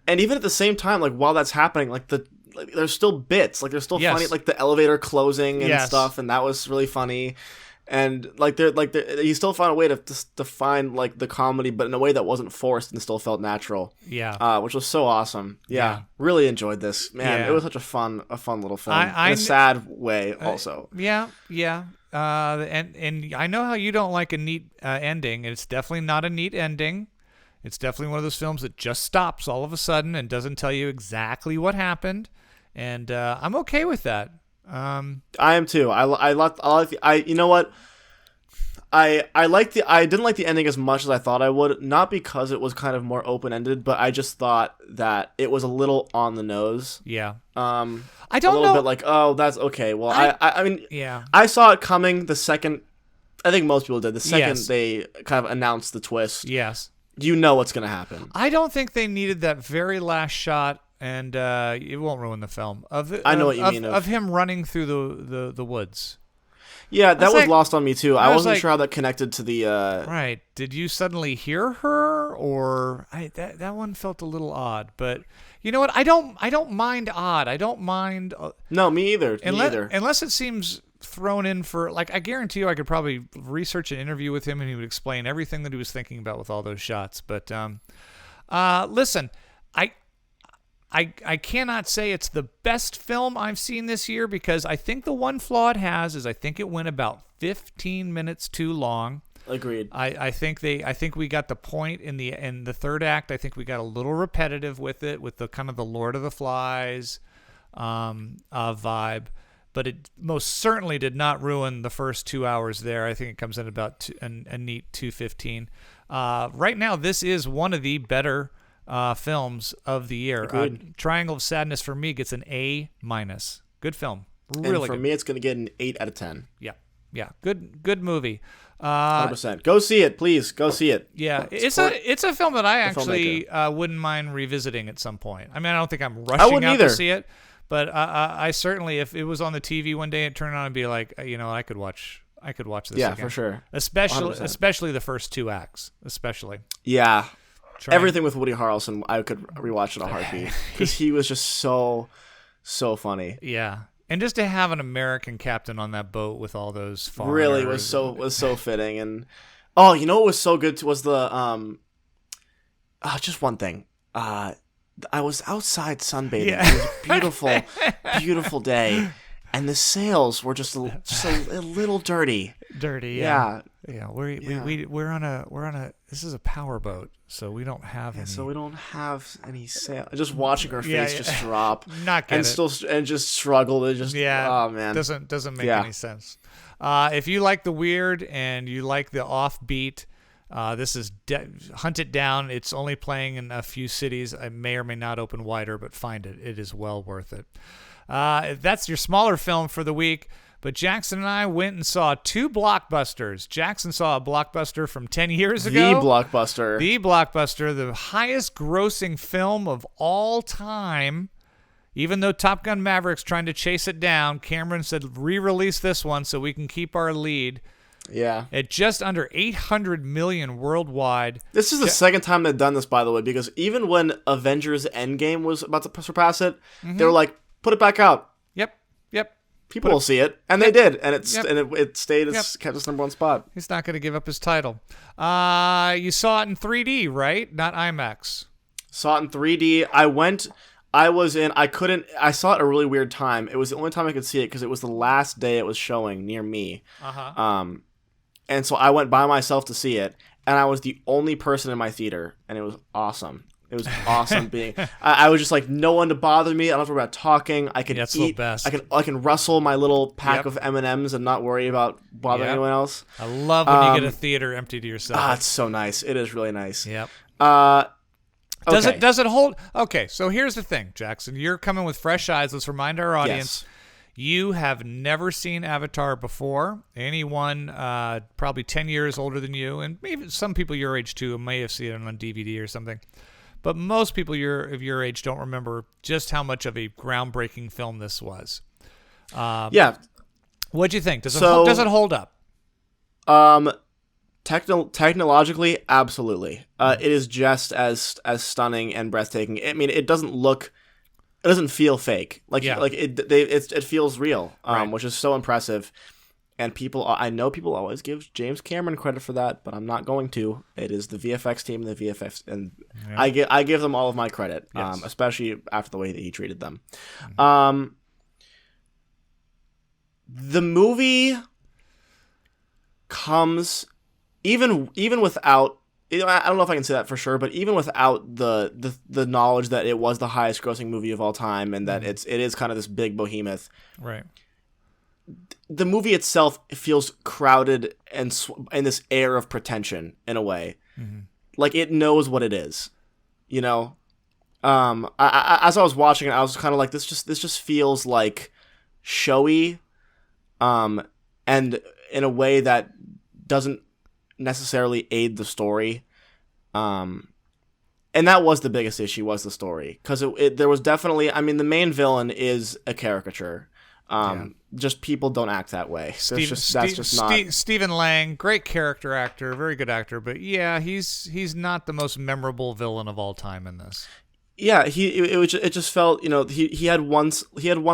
And even at the same time, like while that's happening, there's still bits, like there's still funny, like the elevator closing and stuff, and that was really funny. And he still found a way to find like the comedy, but in a way that wasn't forced and still felt natural. Yeah, which was so awesome. Yeah. Really enjoyed this, man. It was such a fun little film in a sad way, also. And I know how you don't like a neat ending. It's definitely not a neat ending. It's definitely one of those films that just stops all of a sudden and doesn't tell you exactly what happened. And I'm okay with that. I am too. You know what? I didn't like the ending as much as I thought I would. Not because it was kind of more open ended, but I just thought that it was a little on the nose. Yeah. I don't know. A little bit like, oh, that's okay. Well, I mean, I saw it coming the second. I think most people did. The second they kind of announced the twist. Yes. You know what's gonna happen. I don't think they needed that very last shot. And it won't ruin the film. I know what you mean. Of him running through the woods. Yeah, that was lost on me too. I wasn't sure how that connected to the. Right. Did you suddenly hear her, or that one felt a little odd? But you know what? I don't mind odd. I don't mind. No, me either. Unless it seems thrown in for, like, I guarantee you, I could probably research an interview with him and he would explain everything that he was thinking about with all those shots. But listen, I cannot say it's the best film I've seen this year, because I think the one flaw it has is I think it went about 15 minutes too long. Agreed. I think we got the point in the third act. I think we got a little repetitive with it, with the kind of the Lord of the Flies vibe, but it most certainly did not ruin the first 2 hours there. I think it comes in about a neat 2:15. Right now, this is one of the better films of the year. Triangle of Sadness for me gets an A-. Good film. Really and for good. Me, it's going to get an 8 out of 10. Yeah. Good movie. 100%. Go see it, please. Go see it. Yeah, it's a film that I actually wouldn't mind revisiting at some point. I mean, I don't think I'm rushing out to see it, but I certainly, if it was on the TV one day and turned on and be like, I could watch this again. Yeah, for sure. Especially the first two acts, especially. Yeah. Everything with Woody Harrelson, I could rewatch in a heartbeat, because he was just so funny. Yeah, and just to have an American captain on that boat with all those foreigners really was so fitting. And you know what was so good too was the just one thing. I was outside sunbathing. Yeah. It was a beautiful, beautiful day, and the sails were just a little dirty. Yeah. Yeah, we're on a this is a power boat, so we don't have any. So we don't have any sail. Just watching her face just drop, and just struggle. It just oh man, doesn't make any sense. If you like the weird and you like the offbeat, This is hunt it down. It's only playing in a few cities. I may or may not open wider, but find it. It is well worth it. That's your smaller film for the week. But Jackson and I went and saw 2 blockbusters. Jackson saw a blockbuster from 10 years ago. The blockbuster. The highest grossing film of all time. Even though Top Gun Maverick's trying to chase it down, Cameron said re-release this one so we can keep our lead. Yeah. At just under 800 million worldwide. This is the second time they've done this, by the way, because even when Avengers Endgame was about to surpass it, they were like, put it back out. Yep. People will see it, and they did, and it stayed kept its number 1 spot. He's not going to give up his title. You saw it in 3D, right? Not IMAX. Saw it in 3D. I saw it at a really weird time. It was the only time I could see it because it was the last day it was showing near me. And so I went by myself to see it, and I was the only person in my theater, and it was awesome. It was awesome being. I was just like, no one to bother me. I don't have to worry about talking. I can eat. Best. I can rustle my little pack of M&Ms and not worry about bothering anyone else. I love when you get a theater empty to yourself. It's so nice. It is really nice. Yep. Okay. Does it hold? Okay, so here's the thing, Jackson. You're coming with fresh eyes. Let's remind our audience. Yes. You have never seen Avatar before. Anyone probably 10 years older than you, and maybe some people your age too may have seen it on DVD or something. But most people of your age don't remember just how much of a groundbreaking film this was. Yeah. What'd you think? Does it hold up? Technologically, absolutely. It is just as stunning and breathtaking. I mean, it doesn't feel fake. It feels real, which is so impressive. And I know people always give James Cameron credit for that, but I'm not going to. It is the VFX team, and I give them all of my credit, especially after the way that he treated them. The movie comes even without. I don't know if I can say that for sure, but even without the knowledge that it was the highest grossing movie of all time and that it is kind of this big behemoth, right? The movie itself feels crowded and in this air of pretension in a way, like it knows what it is, you know. As I was watching it, I was kind of like, this just feels like showy, and in a way that doesn't necessarily aid the story, and that was the biggest issue, was the story, because there was definitely, I mean, the main villain is a caricature. Just people don't act that way. So Stephen Lang, great character actor, very good actor, but yeah, he's not the most memorable villain of all time in this. Yeah, it just felt, you know, he had one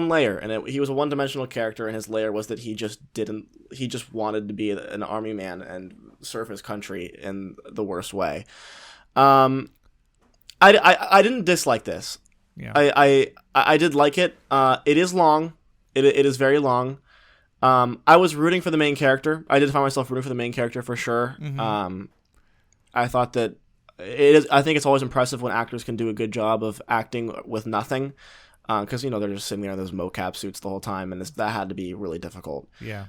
layer, and he was a one-dimensional character, and his layer was that he just wanted to be an army man and serve his country in the worst way. I didn't dislike this. Yeah. I did like it. It is long. It is very long. I was rooting for the main character. I did find myself rooting for the main character for sure. I thought that I think it's always impressive when actors can do a good job of acting with nothing, because, you know, they're just sitting there in those mocap suits the whole time, and that had to be really difficult. Yeah.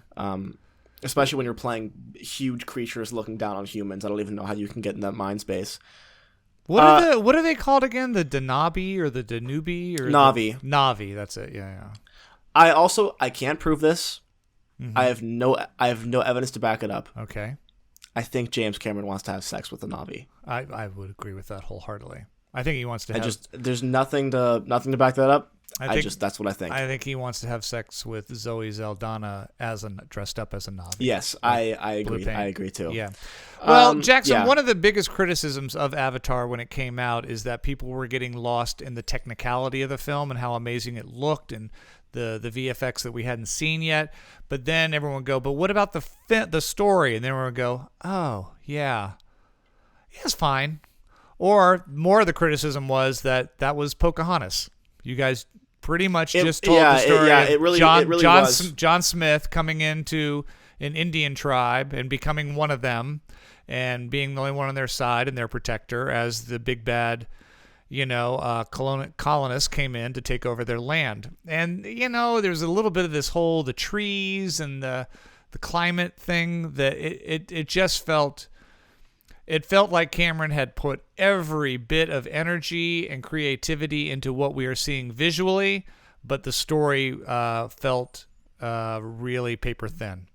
Especially when you're playing huge creatures looking down on humans. I don't even know how you can get in that mind space. What are they called again? The Danabi or the Danubi or Navi? Navi. That's it. Yeah. I can't prove this. I have no evidence to back it up. Okay. I think James Cameron wants to have sex with the Navi. I would agree with that wholeheartedly. I think he wants to have. There's nothing to back that up. That's what I think. I think he wants to have sex with Zoe Saldana dressed up as a Navi. Yes, I agree. I agree too. Yeah. Well, Jackson, one of the biggest criticisms of Avatar when it came out is that people were getting lost in the technicality of the film and how amazing it looked and the VFX that we hadn't seen yet. But then everyone would go, but what about the story? And then everyone would go, oh, yeah, it's fine. Or more of the criticism was that was Pocahontas. You guys pretty much just told the story of John Smith coming into an Indian tribe and becoming one of them and being the only one on their side and their protector as the big bad, colonists came in to take over their land. And, there's a little bit of this whole, the trees and the climate thing that it just felt, It felt like Cameron had put every bit of energy and creativity into what we are seeing visually, but the story felt really paper thin.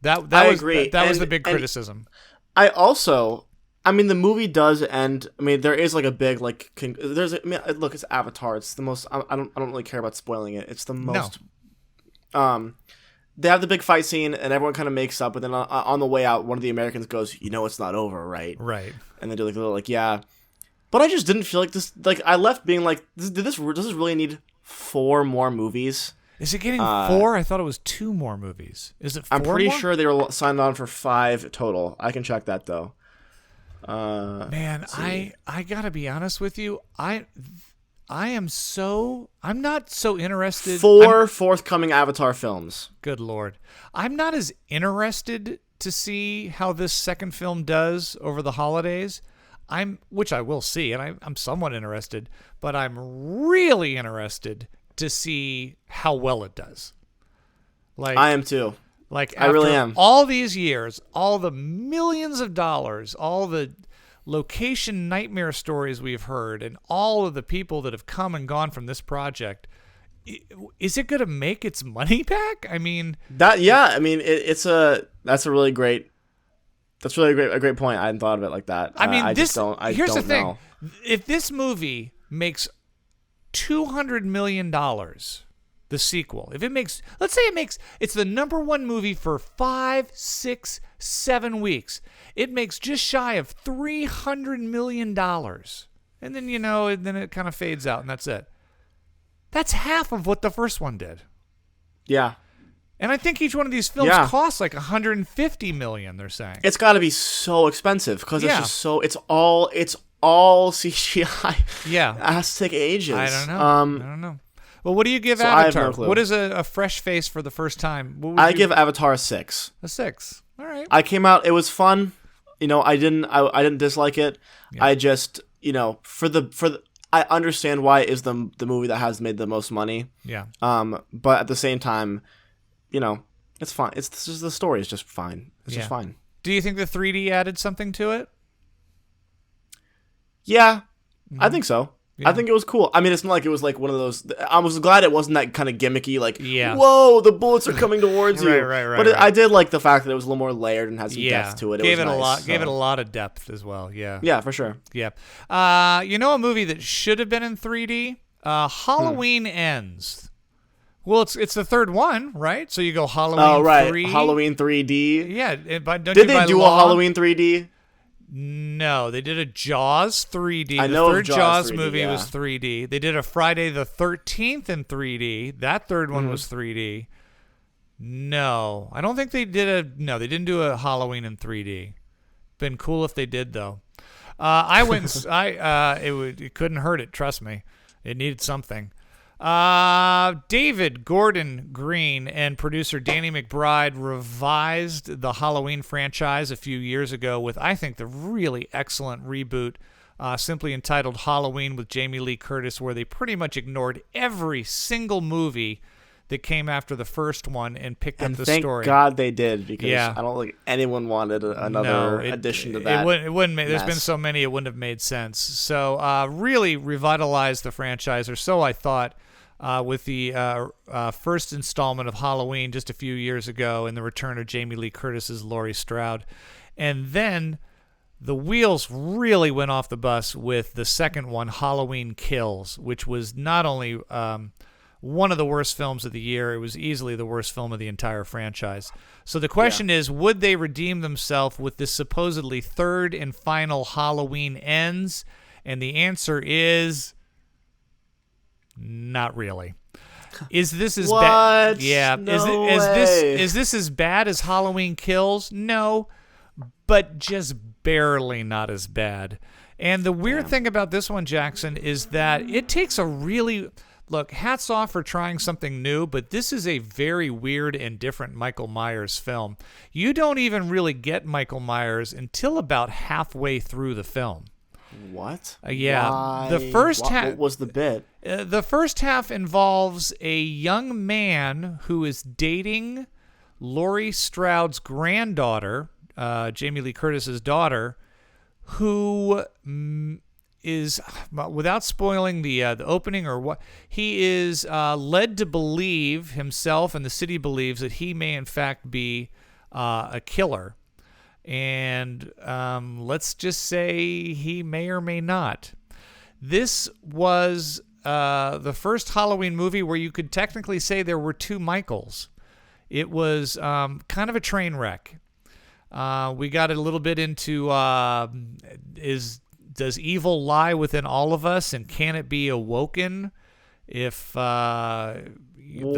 That was, agree. That was the big criticism. I mean, the movie does end. I mean, there is like a big like. Look, it's Avatar. It's the most. I don't really care about spoiling it. It's the most. No. They have the big fight scene, and everyone kind of makes up. But then on the way out, one of the Americans goes, "It's not over, right?" Right. And they do like a little like, "Yeah," but I just didn't feel like this. Like, I left being like, does this really need 4 more movies? Is it getting 4? I thought it was 2 more movies. Is it 4 I'm pretty more? sure they were signed on for 5 total. I can check that though. Man, I gotta be honest with you. I'm not so interested. 4 forthcoming Avatar films. Good Lord. I'm not as interested to see how this second film does over the holidays. Which I will see, and I'm somewhat interested, but I'm really interested to see how well it does. Like, I am too. Like, I really am. All these years, all the millions of dollars, all the location nightmare stories we've heard, and all of the people that have come and gone from this project, is it going to make its money back? I mean, that's a really great point. I hadn't thought of it like that. I mean, here's the thing. Know. If this movie makes $200 million, the sequel, let's say it's the number 1 movie for 5, 6, 7 weeks. It makes just shy of $300 million. And then, then it kind of fades out and that's it. That's half of what the first one did. Yeah. And I think each one of these films costs like $150 million, they're saying. It's got to be so expensive because it's just so, it's all CGI. Yeah. It has to take ages. I don't know. Well, what do you give Avatar? I have no clue. What is a fresh face for the first time? I give Avatar a 6. A 6. All right. I came out. It was fun. I didn't dislike it. Yeah. I just I understand why it is the movie that has made the most money. Yeah. But at the same time, it's fine. It's just the story is just fine. It's just fine. Do you think the 3D added something to it? Yeah, I think so. Yeah. I think it was cool. I mean, it's not like it was like one of those. I was glad it wasn't that kind of gimmicky, like, whoa, the bullets are coming towards you. Right. But I did like the fact that it was a little more layered and had some depth to it. Gave it a lot of depth as well. Yeah. Yeah, for sure. Yeah. A movie that should have been in 3D? Halloween Ends. Well, it's the third one, right? So you go Halloween 3. Halloween 3D. Yeah. Did they do a Halloween 3D? No, they did a Jaws 3D. I know the third Jaws 3D, movie was 3D. They did a Friday the 13th in 3D. That third one was 3D. No, I don't think they did they didn't do a Halloween in 3D. Been cool if they did though. I went. It couldn't hurt it. Trust me, it needed something. David Gordon Green and producer Danny McBride revised the Halloween franchise a few years ago with, I think, the really excellent reboot simply entitled Halloween with Jamie Lee Curtis, where they pretty much ignored every single movie that came after the first one and picked up the story. Thank God they did, because I don't think anyone wanted another addition to that. It wouldn't make, there's been so many, it wouldn't have made sense. So really revitalized the franchise, or so I thought, with the first installment of Halloween just a few years ago and the return of Jamie Lee Curtis as Laurie Strode. And then the wheels really went off the bus with the second one, Halloween Kills, which was not only one of the worst films of the year, it was easily the worst film of the entire franchise. So the question is, would they redeem themselves with this supposedly third and final Halloween Ends? And the answer is not really. Is this as bad? Yeah. No is this as bad as Halloween Kills? No, but just barely not as bad. And the weird thing about this one, Jackson, is that it takes a really... Look, hats off for trying something new, but this is a very weird and different Michael Myers film. You don't even really get Michael Myers until about halfway through the film. What? Yeah. Why? The first half. What was the bit? The first half involves a young man who is dating Laurie Strode's granddaughter, Jamie Lee Curtis's daughter, who is, without spoiling the opening or what, he is led to believe himself, and the city believes that he may in fact be a killer. And let's just say he may or may not. This was the first Halloween movie where you could technically say there were two Michaels. It was kind of a train wreck. We got a little bit into does evil lie within all of us, and can it be awoken if the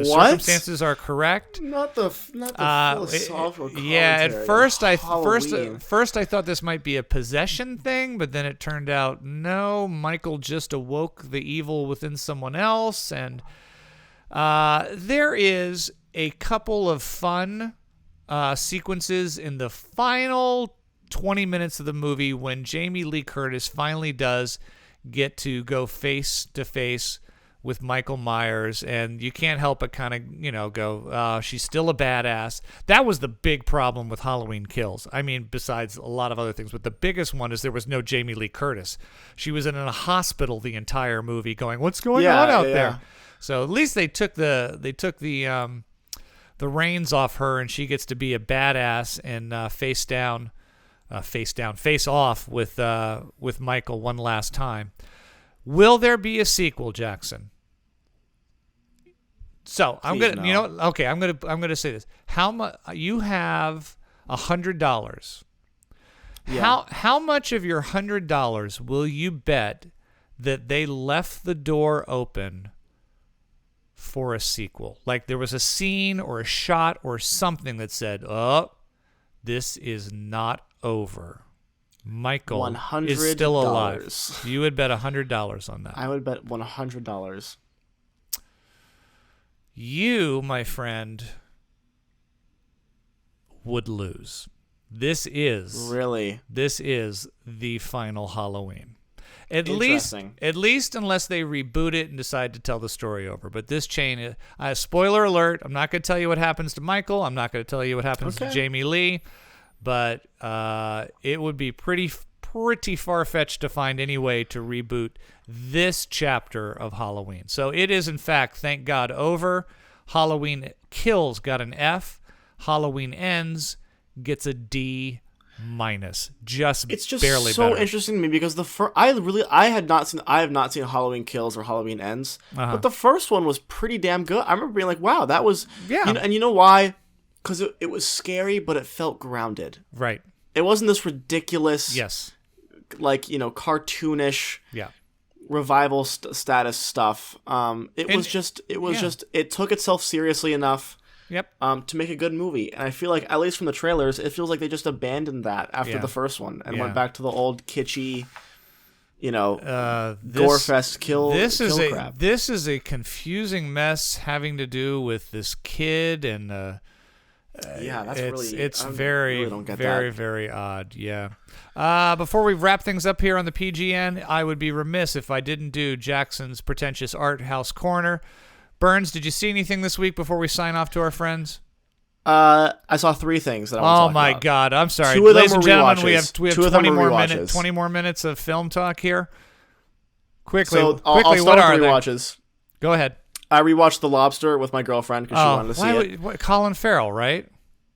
circumstances are correct? Not the philosophical commentary. Yeah, at first I thought this might be a possession thing, but then it turned out no. Michael just awoke the evil within someone else, and there is a couple of fun sequences in the final 20 minutes of the movie when Jamie Lee Curtis finally does get to go face to face with Michael Myers, and you can't help but kind of, go, she's still a badass. That was the big problem with Halloween Kills. I mean, besides a lot of other things, but the biggest one is there was no Jamie Lee Curtis. She was in a hospital the entire movie going, what's going on out there? So at least they took the reins off her, and she gets to be a badass and face off with Michael one last time. Will there be a sequel, Jackson? So I'm gonna say this. How much you have $100? Yeah. How much of your $100 will you bet that they left the door open for a sequel? Like there was a scene or a shot or something that said, "Oh, this is not over. Michael is still alive." You would bet $100 on that. I would bet $100. You, my friend, would lose. This is the final Halloween. At least unless they reboot it and decide to tell the story over. But this chain, spoiler alert, I'm not going to tell you what happens to Michael. I'm not going to tell you what happens to Jamie Lee. But it would be pretty far-fetched to find any way to reboot this chapter of Halloween. So it is, in fact, thank God, over. Halloween Kills got an F. Halloween Ends gets a D-. It's just barely so better. Interesting to me because I have not seen Halloween Kills or Halloween Ends, but the first one was pretty damn good. I remember being like, wow, that was and you know why? Because it was scary, but it felt grounded. Right. It wasn't this ridiculous, cartoonish, revival status stuff. It took itself seriously enough. To make a good movie. And I feel like, at least from the trailers, it feels like they just abandoned that after the first one and went back to the old kitschy, gore-fest kill crap. This is a confusing mess having to do with this kid and it's very odd. Yeah. Before we wrap things up here on the PGN, I would be remiss if I didn't do Jackson's Pretentious Art House Corner. Burns, did you see anything this week before we sign off to our friends? I saw 3 things that I want to talk about. Oh my God, I'm sorry. 2 of them Ladies and gentlemen, we have 20 more minutes of film talk here. Quickly, I'll start what with are they? rewatches. Go ahead. I rewatched The Lobster with my girlfriend because she wanted to see it. Colin Farrell, right?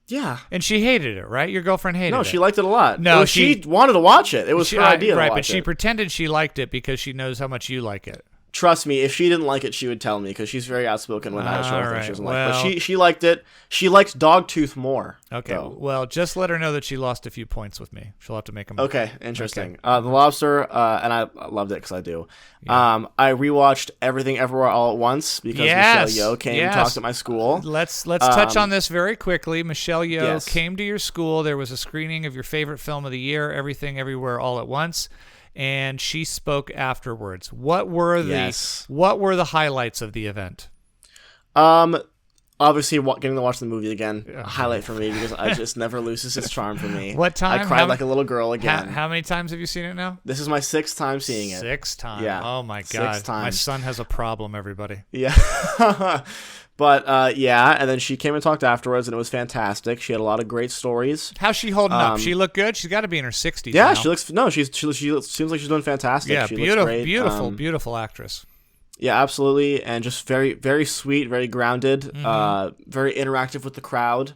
Yeah. And she hated it, right? Your girlfriend hated it. No, she liked it a lot. No, she wanted to watch it. It was her idea to watch it. Right, but she pretended she liked it because she knows how much you like it. Trust me, if she didn't like it, she would tell me because she's very outspoken when I show her things she doesn't like. But she liked it. She liked Dogtooth more. Okay, though. Well, just let her know that she lost a few points with me. She'll have to make them. Okay, interesting. Okay. The Lobster, and I loved it because I do. Yeah. I rewatched Everything Everywhere All at Once because Michelle Yeoh came and talked at my school. Let's touch on this very quickly. Michelle Yeoh came to your school. There was a screening of your favorite film of the year, Everything Everywhere All at Once. And she spoke afterwards. What were the highlights of the event? Obviously, getting to watch the movie again, a highlight for me because it just never loses its charm for me. What time? I cried like a little girl again. How many times have you seen it now? This is my 6th time seeing it. 6th time. Yeah. Oh my God. 6 times. My son has a problem. Everybody. Yeah. But yeah, and then she came and talked afterwards, and it was fantastic. She had a lot of great stories. How's she holding up? She look good. She's got to be in her 60s. Yeah, now. she looks. No, she seems like she's doing fantastic. Yeah, she beautiful, looks great. beautiful actress. Yeah, absolutely, and just very, very sweet, very grounded, very interactive with the crowd,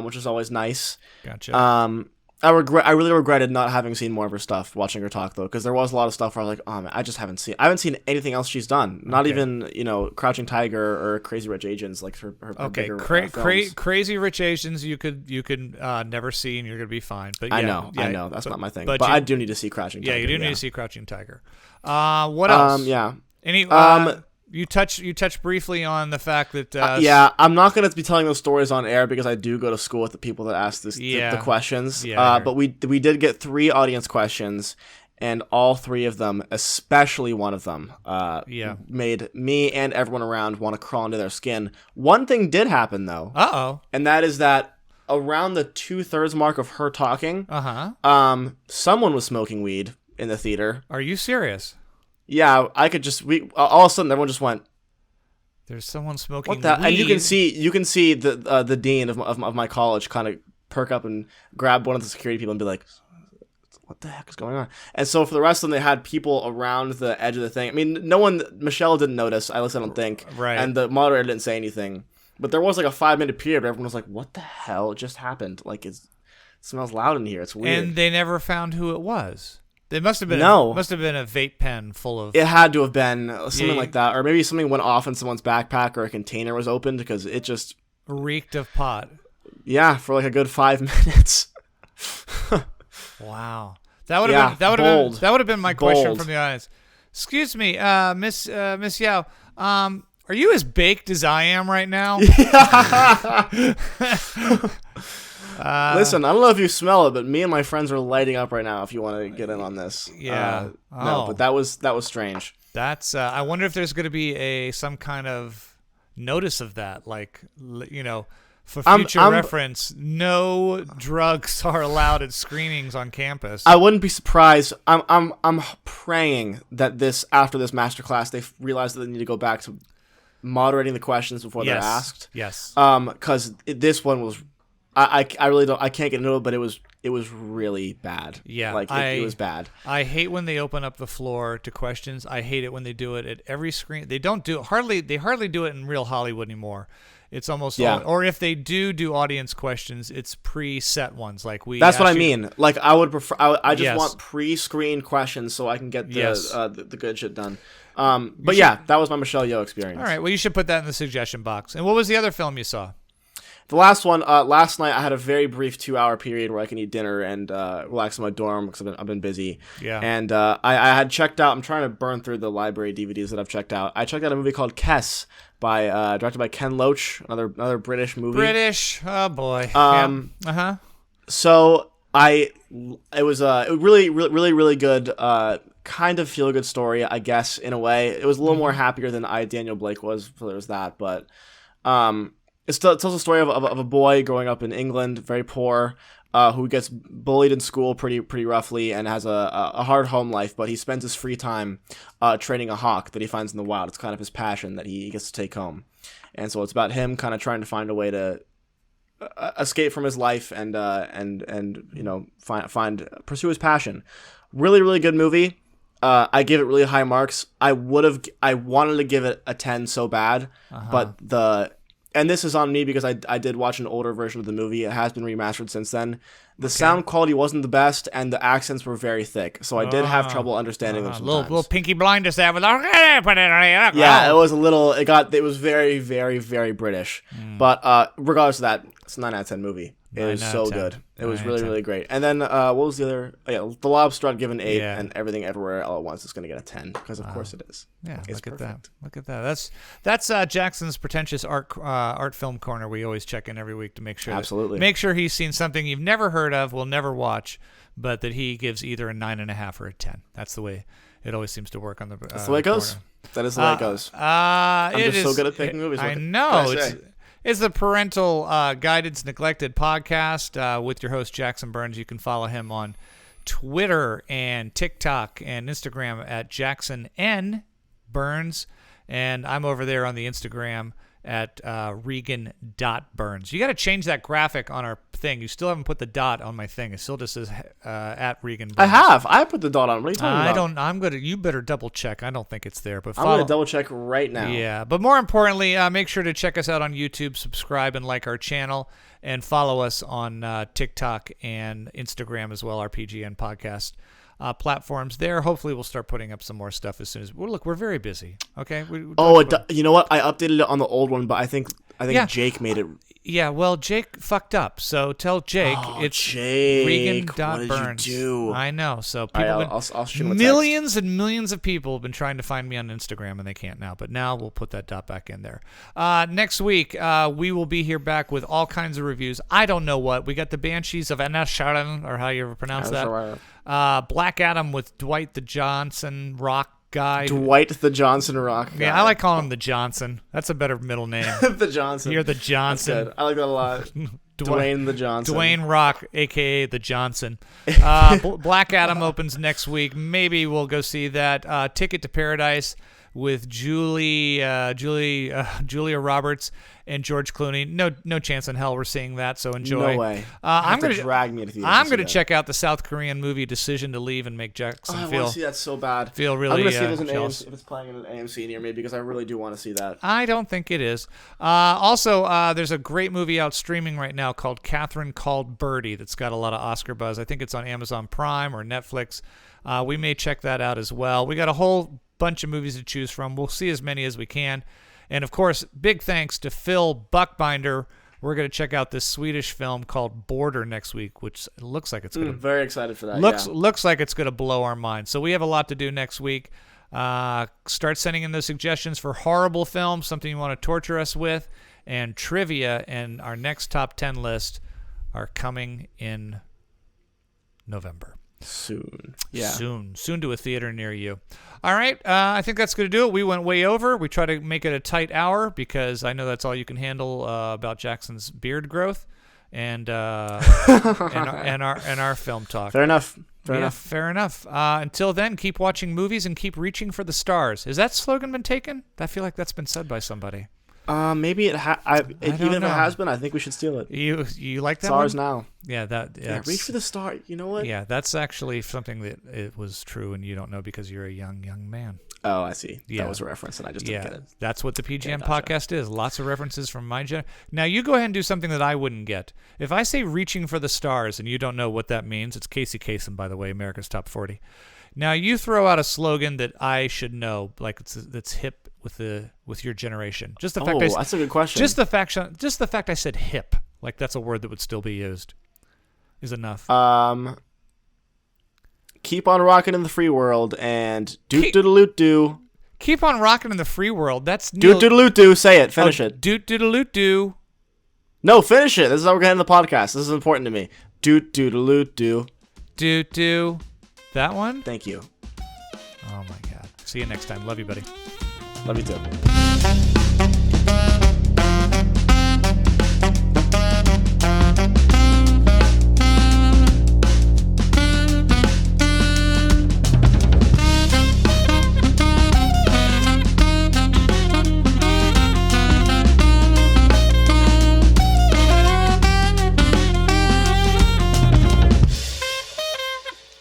which is always nice. Gotcha. I really regretted not having seen more of her stuff watching her talk though, because there was a lot of stuff where I was like, oh man, I haven't seen anything else she's done. Not even Crouching Tiger or Crazy Rich Asians, like her bigger films. Crazy Rich Asians you could never see and you're gonna be fine. But yeah, I know that's not my thing. But I do need to see Crouching Tiger. Yeah, you do need to see Crouching Tiger. What else? Yeah. Any You touched briefly on the fact that yeah, I'm not going to be telling those stories on air because I do go to school with the people that ask the questions. Yeah, but we did get 3 audience questions, and all 3 of them, especially one of them, made me and everyone around want to crawl into their skin. One thing did happen though, and that is that around the 2/3 mark of her talking, someone was smoking weed in the theater. Are you serious? Yeah, I could just all of a sudden everyone just went, "There's someone smoking what the?" weed. And you can see the dean of my college kind of perk up and grab one of the security people and be like, "What the heck is going on?" And so for the rest of them, they had people around the edge of the thing. I mean, Michelle didn't notice. At least I don't think. Right. And the moderator didn't say anything. But there was like a 5-minute period where everyone was like, "What the hell just happened?" Like it smells loud in here. It's weird. And they never found who it was. It must have been a vape pen full of. It had to have been something like that, or maybe something went off in someone's backpack, or a container was opened because it just reeked of pot. Yeah, for like a good 5 minutes. Wow, that would have been my question from the audience. Excuse me, Miss Yao. Are you as baked as I am right now? Listen, I don't know if you smell it, but me and my friends are lighting up right now. If you want to get in on this, yeah. No, but that was strange. That's. I wonder if there's going to be some kind of notice of that, like for future reference. No drugs are allowed at screenings on campus. I wouldn't be surprised. I'm praying that after this masterclass, they realize that they need to go back to moderating the questions before they're asked. Yes. Because this one was. I really don't. I can't get into it, but it was really bad. Yeah, like it was bad. I hate when they open up the floor to questions. I hate it when they do it at every screen. They don't do hardly. They hardly do it in real Hollywood anymore. It's almost or if they do audience questions, it's preset ones. Like That's what I mean. Like I would prefer. I just want pre-screened questions so I can get the good shit done. But that was my Michelle Yeoh experience. All right. Well, you should put that in the suggestion box. And what was the other film you saw? The last one, last night I had a very brief 2-hour period where I can eat dinner and relax in my dorm because I've been busy. Yeah. And I had checked out. I'm trying to burn through the library DVDs that I've checked out. I checked out a movie called Kess directed by Ken Loach, another British movie. British, oh boy. So it was a really, really, really, really good, kind of feel good story, I guess, in a way. It was a little more happier than Daniel Blake was, so there was that. But it tells a story of a boy growing up in England, very poor, who gets bullied in school pretty roughly and has a hard home life, but he spends his free time training a hawk that he finds in the wild. It's kind of his passion that he gets to take home. And so it's about him kind of trying to find a way to escape from his life and pursue his passion. Really, really good movie. I give it really high marks. I wanted to give it a 10 so bad, but and this is on me because I did watch an older version of the movie. It has been remastered since then. The sound quality wasn't the best, and the accents were very thick, so I did have trouble understanding them sometimes. Little Pinky Blinders there with yeah, it was a little. It was very, very, very British. But regardless of that, it's a 9 out of 10 movie. It was so good. It was really, really great. And then what was the other? Oh, yeah, The Lobster I'd give an 8, and Everything Everywhere All at Once is going to get a 10 because of course it is. Yeah, it's look perfect. at that. Look at that. That's Jackson's Pretentious art film corner. We always check in every week to make sure he's seen something you've never heard of, will never watch, but that he gives either a 9.5 or a 10. That's the way it always seems to work on the. That's the way it goes. Corner. That is the way it goes. I'm just so good at picking movies. I know. It's the Parental Guidance Neglected podcast with your host, Jackson Burns. You can follow him on Twitter and TikTok and Instagram at Jackson N. Burns. And I'm over there on the Instagram at Regan.Burns. You got to change that graphic on our thing. You still haven't put the dot on my thing. It still just says at Regan Burns. I have. I put the dot on. What are you talking about? I'm gonna. You better double check. I don't think it's there. But I'm gonna double check right now. Yeah, but more importantly, make sure to check us out on YouTube, subscribe, and like our channel, and follow us on TikTok and Instagram as well. Our PGN podcast platforms there. Hopefully, we'll start putting up some more stuff as soon as. Well, look, we're very busy. Okay. You know what? I updated it on the old one, but I think Jake made it. Yeah, well, Jake fucked up. So tell Jake it's Jake, Regan.Burns. What did you do? I know. So people I'll shoot him a millions and millions of people have been trying to find me on Instagram, and they can't now. But now we'll put that dot back in there. Next week, we will be here back with all kinds of reviews. I don't know what. We got the Banshees of Inisherin, or how you ever pronounce that. Black Adam with Dwight the Johnson Rock guy. Dwight the Johnson Rock guy. Yeah, I like calling him the Johnson. That's a better middle name. The Johnson. You're the Johnson. That's good. I like that a lot. Dwayne the Johnson. Dwayne Rock, a.k.a. the Johnson. Black Adam opens next week. Maybe we'll go see that. Ticket to Paradise with Julia Roberts and George Clooney. No chance in hell we're seeing that, so enjoy. No way. I'm going to drag me to the I'm going to check out the South Korean movie Decision to Leave and make Jackson I want to see that so bad. Feel really I'm going to see jealous. if it's playing in an AMC near me, because I really do want to see that. I don't think it is. Also, there's a great movie out streaming right now called Catherine Called Birdie that's got a lot of Oscar buzz. I think it's on Amazon Prime or Netflix. We may check that out as well. We got a whole bunch of movies to choose from. We'll see as many as we can. And, of course, big thanks to Phil Buckbinder. We're going to check out this Swedish film called Border next week, which looks like it's going to... Very excited for that, Looks like it's going to blow our minds. So we have a lot to do next week. Start sending in those suggestions for horrible films, something you want to torture us with, and trivia, and our next top 10 list are coming in November. Soon. Yeah. Soon to a theater near you. All right. I think that's going to do it. We went way over. We try to make it a tight hour because I know that's all you can handle about Jackson's beard growth and our film talk. Fair enough. Fair enough. Until then, keep watching movies and keep reaching for the stars. Has that slogan been taken? I feel like that's been said by somebody. Maybe it even if it has been, I think we should steal it. You like that Stars one? now. Yeah, reach for the star. You know what? Yeah, that's actually something that it was true, and you don't know because you're a young man. Oh, I see. Yeah. That was a reference, and I just didn't get it. That's what the PGM podcast is. Lots of references from my gen. Now, you go ahead and do something that I wouldn't get. If I say reaching for the stars, and you don't know what that means, it's Casey Kasem, by the way, America's Top 40. Now, you throw out a slogan that I should know, like that's hip with your generation. Just the fact that's a good question. Just the fact I said hip, like that's a word that would still be used, is enough. Keep on rocking in the free world and doot-doodle-loot-doo. Keep on rocking in the free world. That's doot-doodle-loot-doo. Say it. Finish it. Doot-doodle-loot-doo. No, finish it. This is how we're going to end the podcast. This is important to me. Doot-doodle-loot-doo. Doot-doo. That one? Thank you. Oh, my God. See you next time. Love you, buddy. Love you, too.